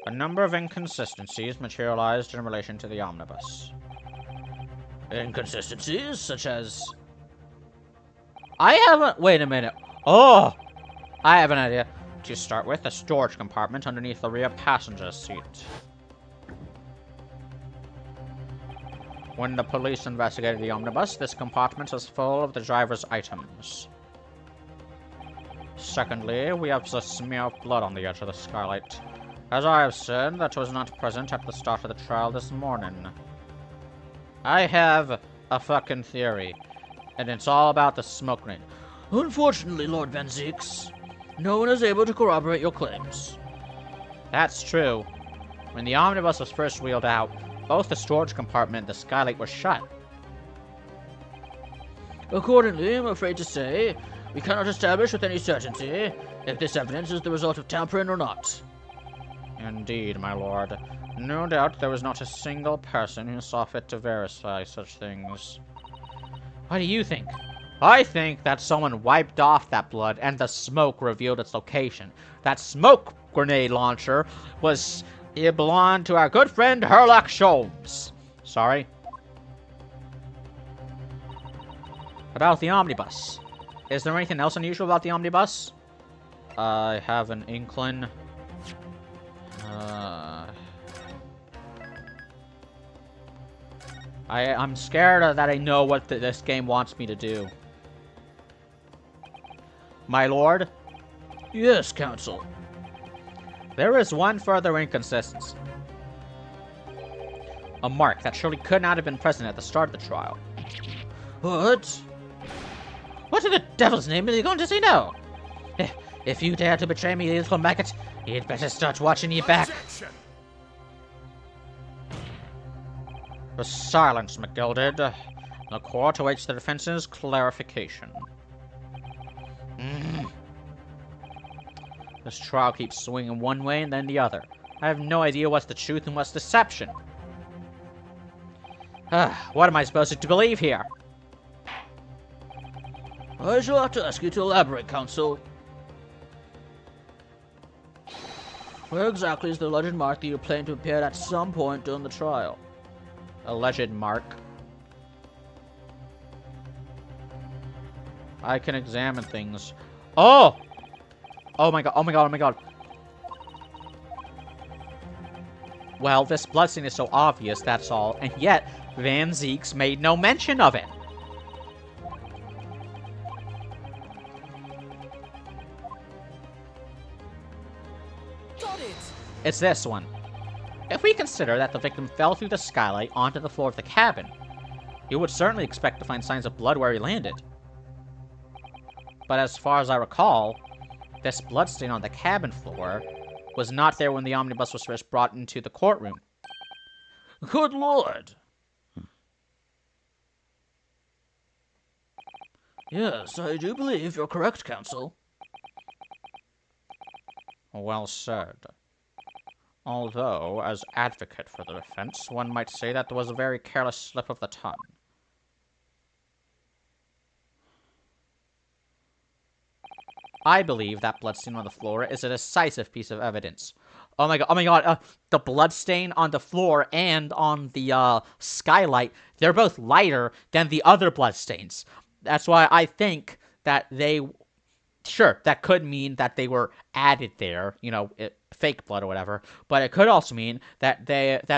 a number of inconsistencies materialized in relation to the omnibus. Inconsistencies, such as... Wait a minute. Oh! I have an idea. To start with, a storage compartment underneath the rear passenger seat. When the police investigated the omnibus, this compartment was full of the driver's items. Secondly, we have the smear of blood on the edge of the skylight. As I have said, that was not present at the start of the trial this morning. I have a fucking theory, and it's all about the smoke grenade. Unfortunately, Lord Van Zieks, no one is able to corroborate your claims. That's true. When the omnibus was first wheeled out, both the storage compartment and the skylight were shut. Accordingly, I'm afraid to say, we cannot establish with any certainty if this evidence is the result of tampering or not. Indeed, my lord. No doubt there was not a single person who saw fit to verify such things. What do you think? I think that someone wiped off that blood and the smoke revealed its location. That smoke grenade launcher it belonged to our good friend Herlock Sholmes. Sorry. About the omnibus. Is there anything else unusual about the omnibus? I have an inkling. I'm scared that I know what this game wants me to do. My lord? Yes, counsel. There is one further inconsistency. A mark that surely could not have been present at the start of the trial. What? What in the devil's name is he going to say no? If you dare to betray me, little maggot, you'd better start watching your back. Objection! Silence, McGilded. The court awaits the defense's clarification. This trial keeps swinging one way and then the other. I have no idea what's the truth and what's deception. What am I supposed to believe here? I shall have to ask you to elaborate, counsel. Where exactly is the alleged mark that you claim to have appeared at some point during the trial? Alleged mark. I can examine things. Oh! Oh my god, oh my god, oh my god. Well, this bloodstain is so obvious, that's all. And yet, Van Zieks made no mention of it. Got it! It's this one. If we consider that the victim fell through the skylight onto the floor of the cabin, you would certainly expect to find signs of blood where he landed. But as far as I recall, this bloodstain on the cabin floor was not there when the omnibus was first brought into the courtroom. Good lord! Yes, I do believe you're correct, counsel. Well said. Although, as advocate for the defense, one might say that there was a very careless slip of the tongue. I believe that bloodstain on the floor is a decisive piece of evidence. Oh my god, the bloodstain on the floor and on the, skylight, they're both lighter than the other bloodstains. That's why I think that they... Sure, that could mean that they were added there, you know, fake blood or whatever, but it could also mean that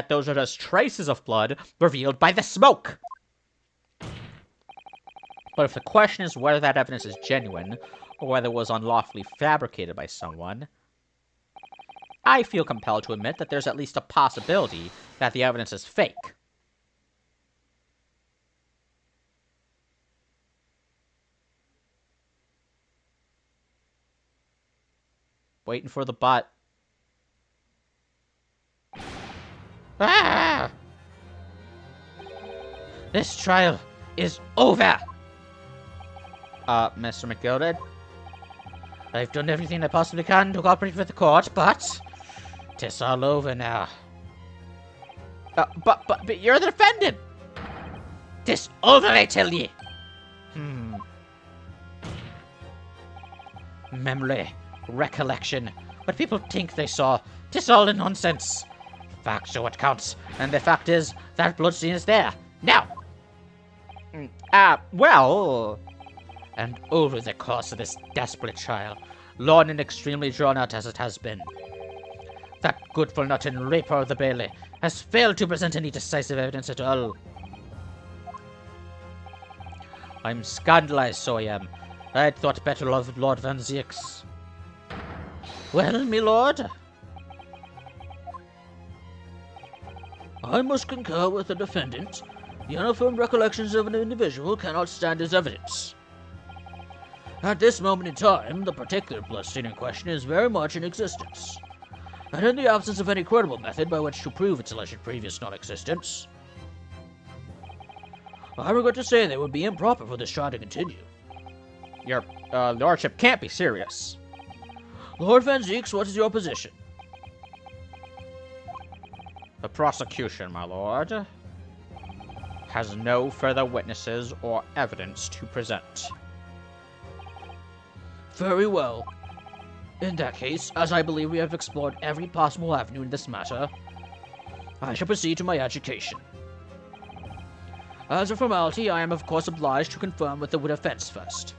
those are just traces of blood revealed by the smoke. But if the question is whether that evidence is genuine, or whether it was unlawfully fabricated by someone, I feel compelled to admit that there's at least a possibility that the evidence is fake. Waiting for the butt. Ah! This trial is over! Mr. McGilded? I've done everything I possibly can to cooperate with the court, but... it's all over now. But you're the defendant! Tis over, I tell ye! Memory. Recollection. What people think they saw. Tis all a nonsense. Facts are what counts, and the fact is, that bloodstain is there. Now! Well... And over the course of this desperate trial, long and extremely drawn out as it has been, that good-for-nothing raper of the Bailey has failed to present any decisive evidence at all. I'm scandalized, so I am. I'd thought better of Lord Van Zieks. Well, me lord? I must concur with the defendant. The uniform recollections of an individual cannot stand as evidence. At this moment in time, the particular bloodstain in question is very much in existence, and in the absence of any credible method by which to prove its alleged previous non-existence, I regret to say that it would be improper for this trial to continue. Your lordship can't be serious. Lord Van Zieks, what is your position? The prosecution, my lord, has no further witnesses or evidence to present. Very well. In that case, as I believe we have explored every possible avenue in this matter, I shall proceed to my education. As a formality, I am of course obliged to confirm with the defense first.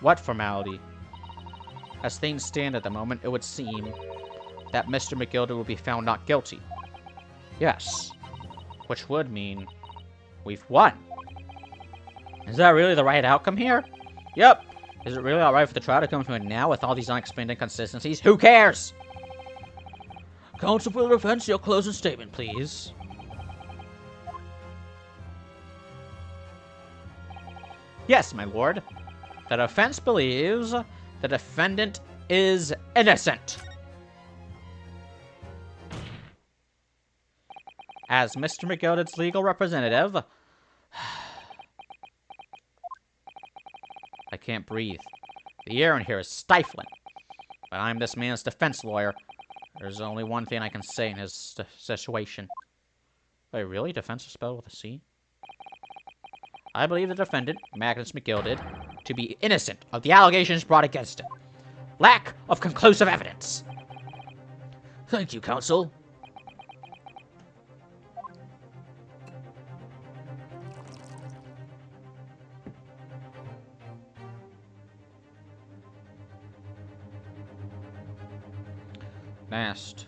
What formality? As things stand at the moment, it would seem that Mr. McGilded will be found not guilty. Yes. Which would mean we've won. Is that really the right outcome here? Yep. Is it really alright for the trial to come to an end now with all these unexplained inconsistencies? Who cares? Counsel for the defense, your closing statement, please. Yes, my lord. The defense believes the defendant is innocent. As Mr. McGilded's legal representative, I can't breathe. The air in here is stifling. But I'm this man's defense lawyer. There's only one thing I can say in his situation. Wait, really? Defense is spelled with a C? I believe the defendant, Magnus McGilded, to be innocent of the allegations brought against him. Lack of conclusive evidence. Thank you, counsel. Next.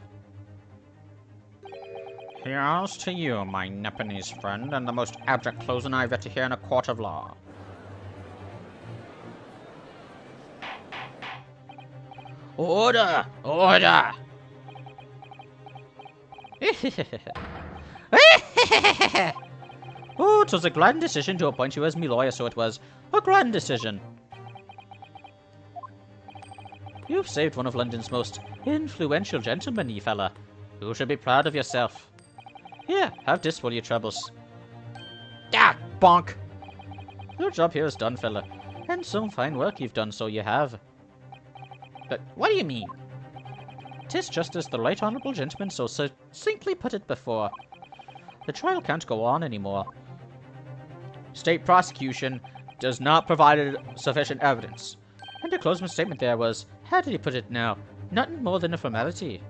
Here's to you, my Nepalese friend, and the most abject closing I've yet to hear in a court of law. Order! Order! Oh, 'twas a grand decision to appoint you as me lawyer, so it was. A grand decision. You've saved one of London's most influential gentlemen, ye fella. You should be proud of yourself. Here, have this for your troubles. Ah, bonk! Your job here is done, fella. And some fine work you've done, so you have. But what do you mean? 'Tis just as the right honourable gentleman so succinctly put it before. The trial can't go on anymore. State prosecution does not provide sufficient evidence. And the closing statement there was, how did he put it now? Nothing more than a formality.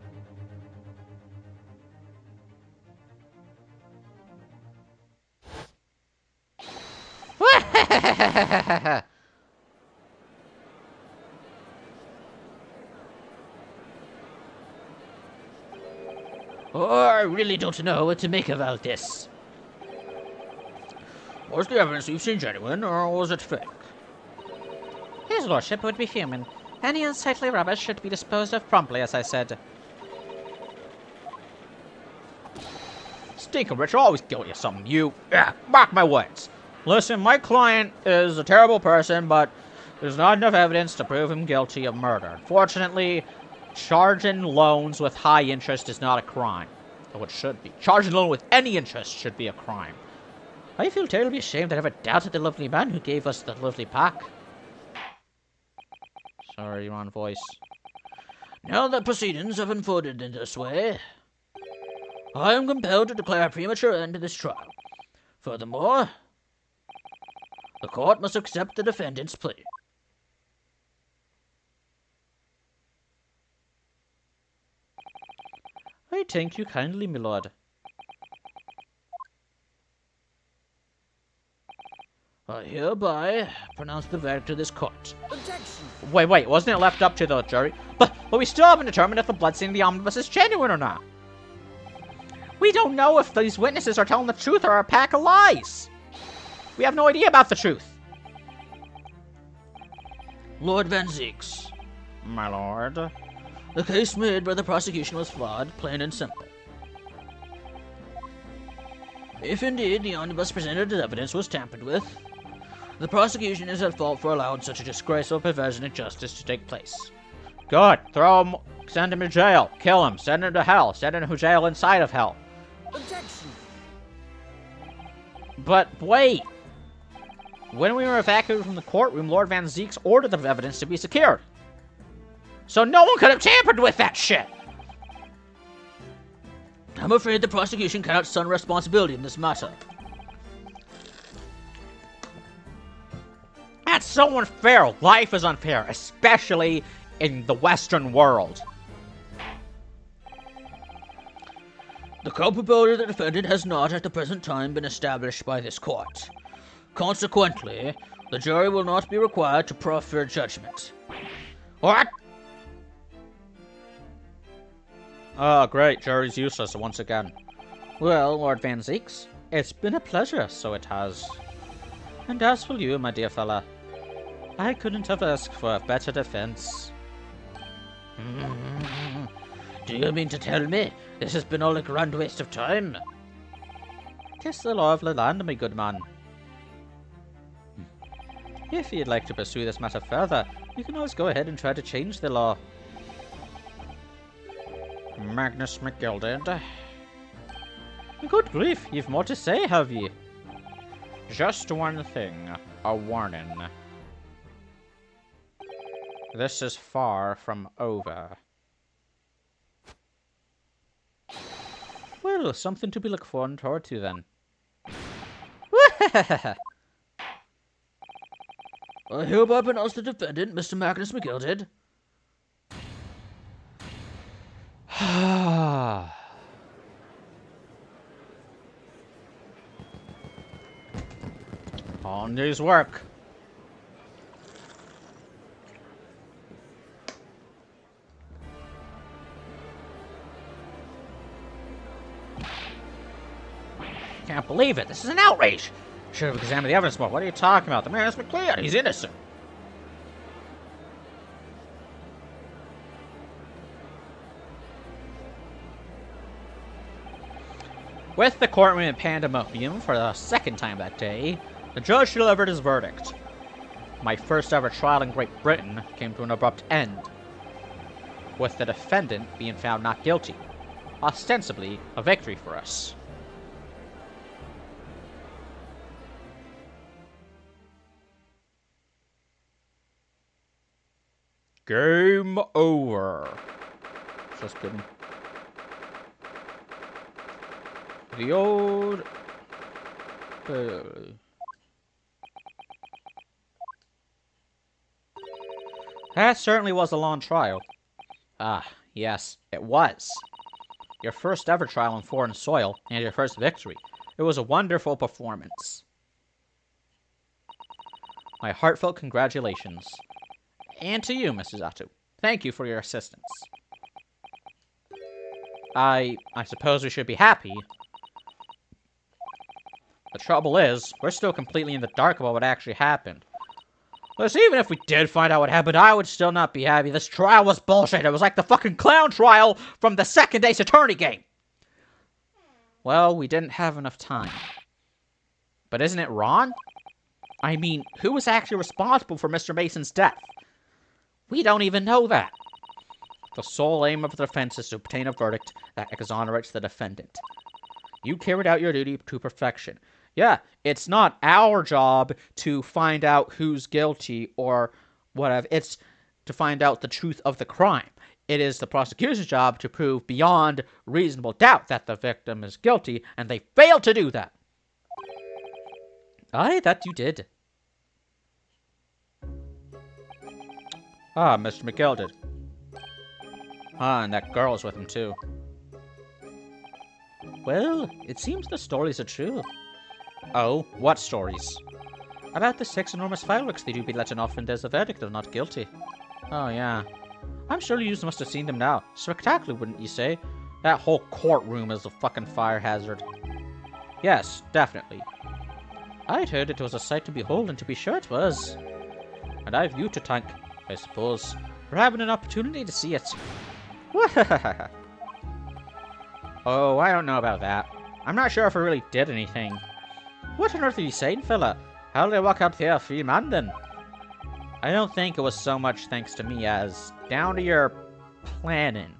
Oh, I really don't know what to make of all this. Was the evidence you've seen genuine, or was it fake? His lordship would be human. Any unsightly rubbish should be disposed of promptly, as I said. Stinker Rich always guilty of something, you... mark my words. Listen, my client is a terrible person, but there's not enough evidence to prove him guilty of murder. Fortunately, charging loans with high interest is not a crime. Though it should be. Charging loan with any interest should be a crime. I feel terribly ashamed I ever doubted the lovely man who gave us the lovely pack. Sorry, wrong voice. Now that proceedings have unfolded in this way, I am compelled to declare a premature end to this trial. Furthermore, the court must accept the defendant's plea. I thank you kindly, my lord. I hereby pronounce the verdict of this court. Objection! Wait, wasn't it left up to the jury? But we still haven't determined if the blood in the omnibus is genuine or not. We don't know if these witnesses are telling the truth or a pack of lies. We have no idea about the truth. Lord Van Zeeks, My lord. the case made by the prosecution was flawed, plain and simple. If indeed the omnibus presented as evidence was tampered with, the prosecution is at fault for allowing such a disgraceful perversion of justice to take place. Good. Throw him. Send him to jail. Kill him. Send him to hell. Send him to jail inside of hell. Objection! But wait. When we were evacuated from the courtroom, Lord Van Zeeks ordered the evidence to be secured. So no one could have tampered with that shit. I'm afraid the prosecution cannot assume responsibility in this matter. That's so unfair. Life is unfair, especially in the Western world. The culpability of the defendant has not at the present time been established by this court. Consequently, the jury will not be required to proffer judgment. What? Oh, great. Jury's useless once again. Well, Lord Van Zeeks, it's been a pleasure, so it has. And as for you, my dear fella, I couldn't have asked for a better defense. Do you mean to tell me this has been all a grand waste of time? 'Tis the law of the land, my good man. If you'd like to pursue this matter further, you can always go ahead and try to change the law. Magnus McGilded. Good grief, you've more to say, have ye? Just one thing. A warning. This is far from over. Well, something to be looked forward to then. I hereby pronounce the defendant, Mr. Magnus McGilded. On day's work. Can't believe it. This is an outrage. Should have examined the evidence more. What are you talking about? The man has been cleared. He's innocent. With the courtroom in pandemonium for the second time that day, the judge delivered his verdict. My first ever trial in Great Britain came to an abrupt end, with the defendant being found not guilty. Ostensibly a victory for us. Game over. Just kidding. The old... That certainly was a long trial. Ah, yes, it was. Your first ever trial on foreign soil, and your first victory. It was a wonderful performance. My heartfelt congratulations. And to you, Mrs. Attu. Thank you for your assistance. I suppose we should be happy. The trouble is, we're still completely in the dark about what actually happened. Plus, even if we did find out what happened, I would still not be happy. This trial was bullshit. It was like the fucking clown trial from the second Ace Attorney game. Well, we didn't have enough time. But isn't it Ron? I mean, who was actually responsible for Mr. Mason's death? We don't even know that. The sole aim of the defense is to obtain a verdict that exonerates the defendant. You carried out your duty to perfection. Yeah, it's not our job to find out who's guilty or whatever. It's to find out the truth of the crime. It is the prosecution's job to prove beyond reasonable doubt that the victim is guilty, and they failed to do that. Aye, that you did. Ah, Mr. McGilded. Ah, and that girl's with him, too. Well, it seems the stories are true. Oh, what stories? About the 6 enormous fireworks they do be letting off when there's a verdict of not guilty. Oh, yeah. I'm sure you must have seen them now. Spectacular, wouldn't you say? That whole courtroom is a fucking fire hazard. Yes, definitely. I'd heard it was a sight to behold, and to be sure it was. And I've you to thank, I suppose, for having an opportunity to see it. Oh, I don't know about that. I'm not sure if I really did anything. What on earth are you saying, fella? How did I walk out there a free man, then? I don't think it was so much thanks to me as down to your planning.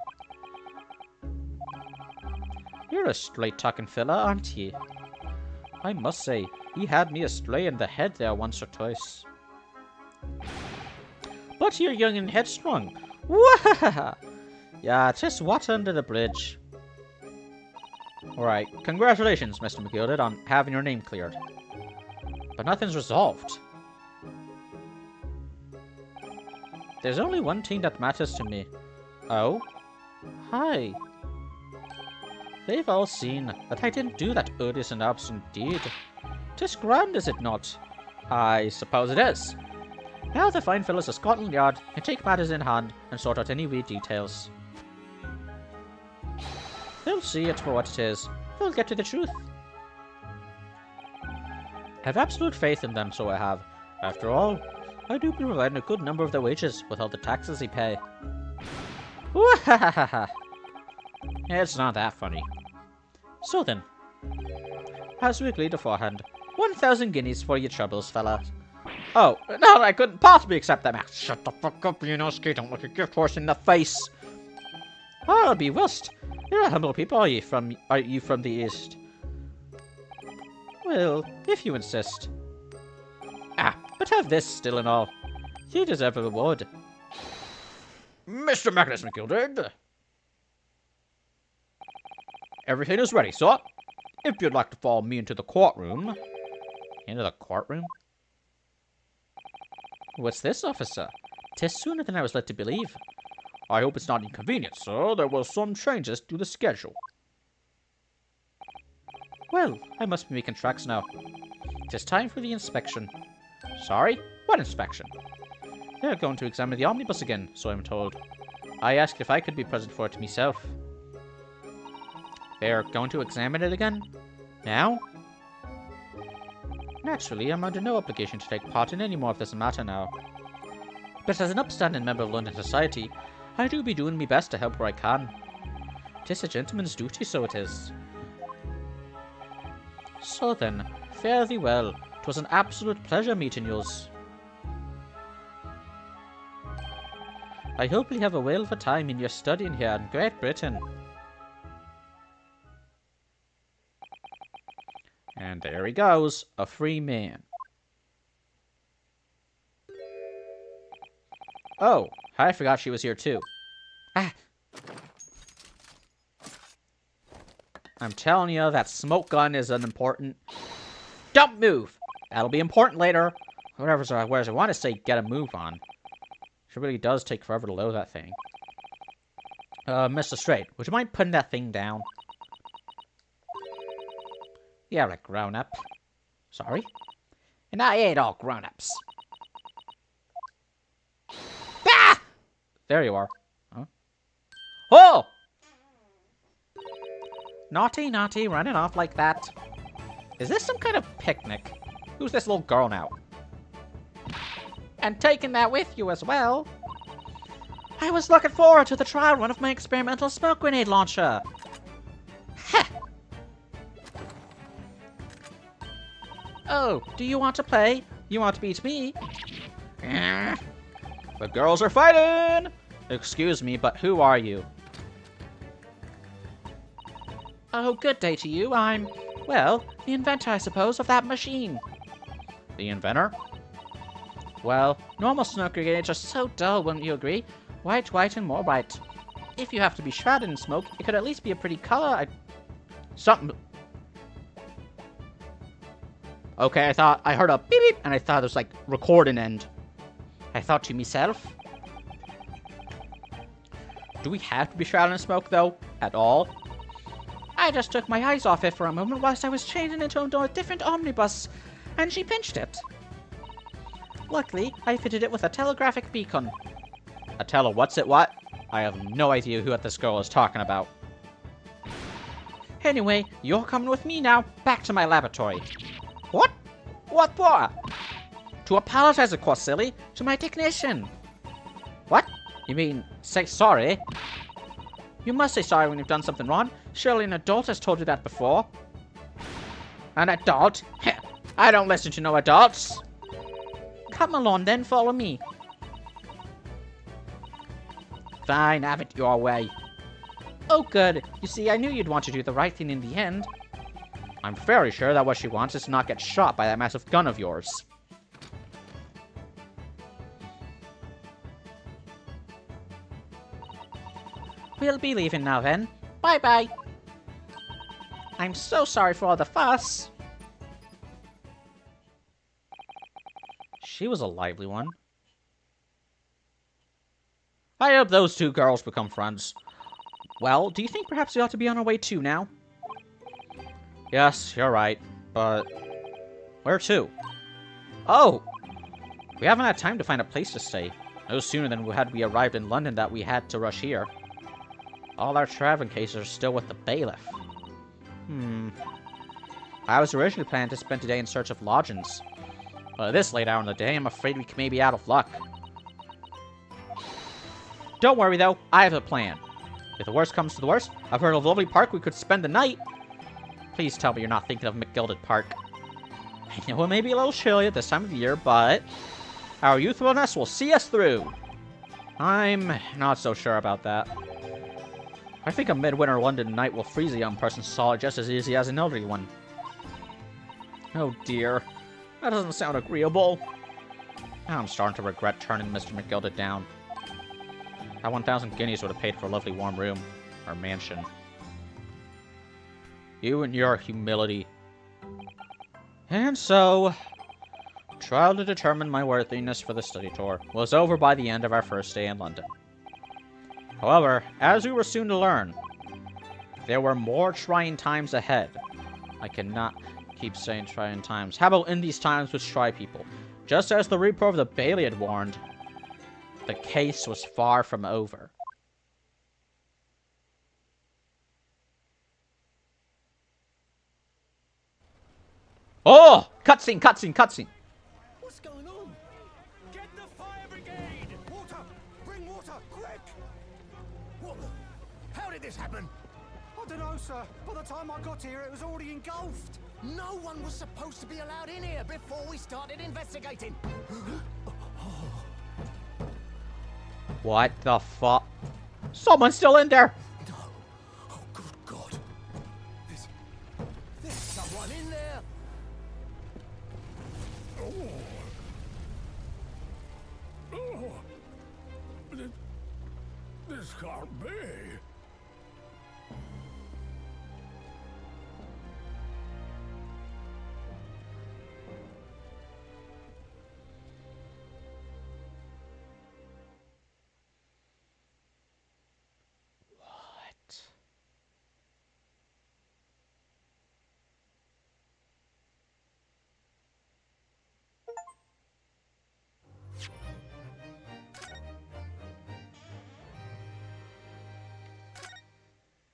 You're a straight-talking fella, aren't ye? I must say, he had me astray in the head there once or twice. But you're young and headstrong. Wahaha! Yeah, just water under the bridge. Alright, congratulations, Mr. McGilded, on having your name cleared. But nothing's resolved. There's only one thing that matters to me. Oh? Hi. They've all seen that I didn't do that odious and obstinate deed. 'Tis grand, is it not? I suppose it is. Now the fine fellows of Scotland Yard can take matters in hand and sort out any weird details. They'll see it for what it is. They'll get to the truth. Have absolute faith in them, so I have. After all, I do be providing a good number of their wages with all the taxes they pay. Wahahaha! It's not that funny. So then, as we agreed beforehand, 1,000 guineas for your troubles, fella. Oh, no, I couldn't possibly accept that, Max. Shut the fuck up, Ionosuke. Don't look a gift horse in the face. Oh, be whist. You're a humble people, are you from the East? Well, if you insist. Ah, but have this still and all. You deserve a reward. Mr. Magnus McGilded. Everything is ready, sir. If you'd like to follow me into the courtroom. Into the courtroom? What's this, officer? 'Tis sooner than I was led to believe. I hope it's not inconvenient, sir. There were some changes to the schedule. Well, I must be making tracks now. 'Tis time for the inspection. Sorry? What inspection? They're going to examine the omnibus again, so I'm told. I asked if I could be present for it myself. They're going to examine it again? Now? Naturally, I'm under no obligation to take part in any more of this matter now. But as an upstanding member of London society, I do be doing my best to help where I can. 'Tis a gentleman's duty, so it is. So then, fare thee well. 'Twas an absolute pleasure meeting yours. I hope you'll have a whale of a time in your studying here in Great Britain. And there he goes, a free man. Oh, I forgot she was here too. Ah! I'm telling you, that smoke gun is an important... Don't move! That'll be important later. Whereas I want to say get a move on. It really does take forever to load that thing. Mr. Straight, would you mind putting that thing down? Yeah, like grown-up. Sorry? And I ain't all grown-ups. Ah! There you are. Huh? Oh! Naughty, naughty, running off like that. Is this some kind of picnic? Who's this little girl now? And taking that with you as well. I was looking forward to the trial run of my experimental smoke grenade launcher. Heh! Oh, do you want to play? You want to beat me? The girls are fighting! Excuse me, but who are you? Oh, good day to you. I'm, well, the inventor, I suppose, of that machine. The inventor? Well, normal smoke grenades are so dull, wouldn't you agree? White, white, and more white. If you have to be shrouded in smoke, it could at least be a pretty color. Something... Okay, I thought I heard a beep beep, and I thought it was like recording end. I thought to myself, do we have to be shrouded in smoke though? At all? I just took my eyes off it for a moment whilst I was changing into a different omnibus, and she pinched it. Luckily, I fitted it with a telegraphic beacon. A what's it what? I have no idea who this girl is talking about. Anyway, you're coming with me now, back to my laboratory. What? What for? To apologize, of course, silly, to my technician. What? You mean, say sorry? You must say sorry when you've done something wrong. Surely an adult has told you that before. An adult? Heh, I don't listen to no adults. Come along then, follow me. Fine, have it your way. Oh good, you see, I knew you'd want to do the right thing in the end. I'm very sure that what she wants is to not get shot by that massive gun of yours. We'll be leaving now then. Bye-bye. I'm so sorry for all the fuss. She was a lively one. I hope those two girls become friends. Well, do you think perhaps we ought to be on our way too now? Yes, you're right, but... where to? Oh! We haven't had time to find a place to stay. No sooner than we arrived in London that we had to rush here. All our traveling cases are still with the bailiff. I was originally planning to spend today in search of lodgings. But at this late hour in the day, I'm afraid we may be out of luck. Don't worry though, I have a plan. If the worst comes to the worst, I've heard of a lovely park we could spend the night. Please tell me you're not thinking of McGilded Park. I know it may be a little chilly at this time of year, but our youthfulness will see us through. I'm not so sure about that. I think a midwinter London night will freeze a young person solid just as easy as an elderly one. Oh dear, that doesn't sound agreeable. Now I'm starting to regret turning Mr. McGilda down. That 1,000 guineas would have paid for a lovely warm room, or mansion. You and your humility. And so, the trial to determine my worthiness for the study tour was over by the end of our first day in London. However, as we were soon to learn, there were more trying times ahead. I cannot keep saying trying times. How about in these times which try people? Just as the Reaper of the Bailey had warned, the case was far from over. Oh! Cutscene, cutscene, cutscene! What's going on? Get the fire brigade! Water! Bring water, quick! What the? How did this happen? I don't know, sir. By the time I got here, it was already engulfed. No one was supposed to be allowed in here before we started investigating. What the fuck? Someone's still in there! No. Oh, good God. There's someone in there. This can't be.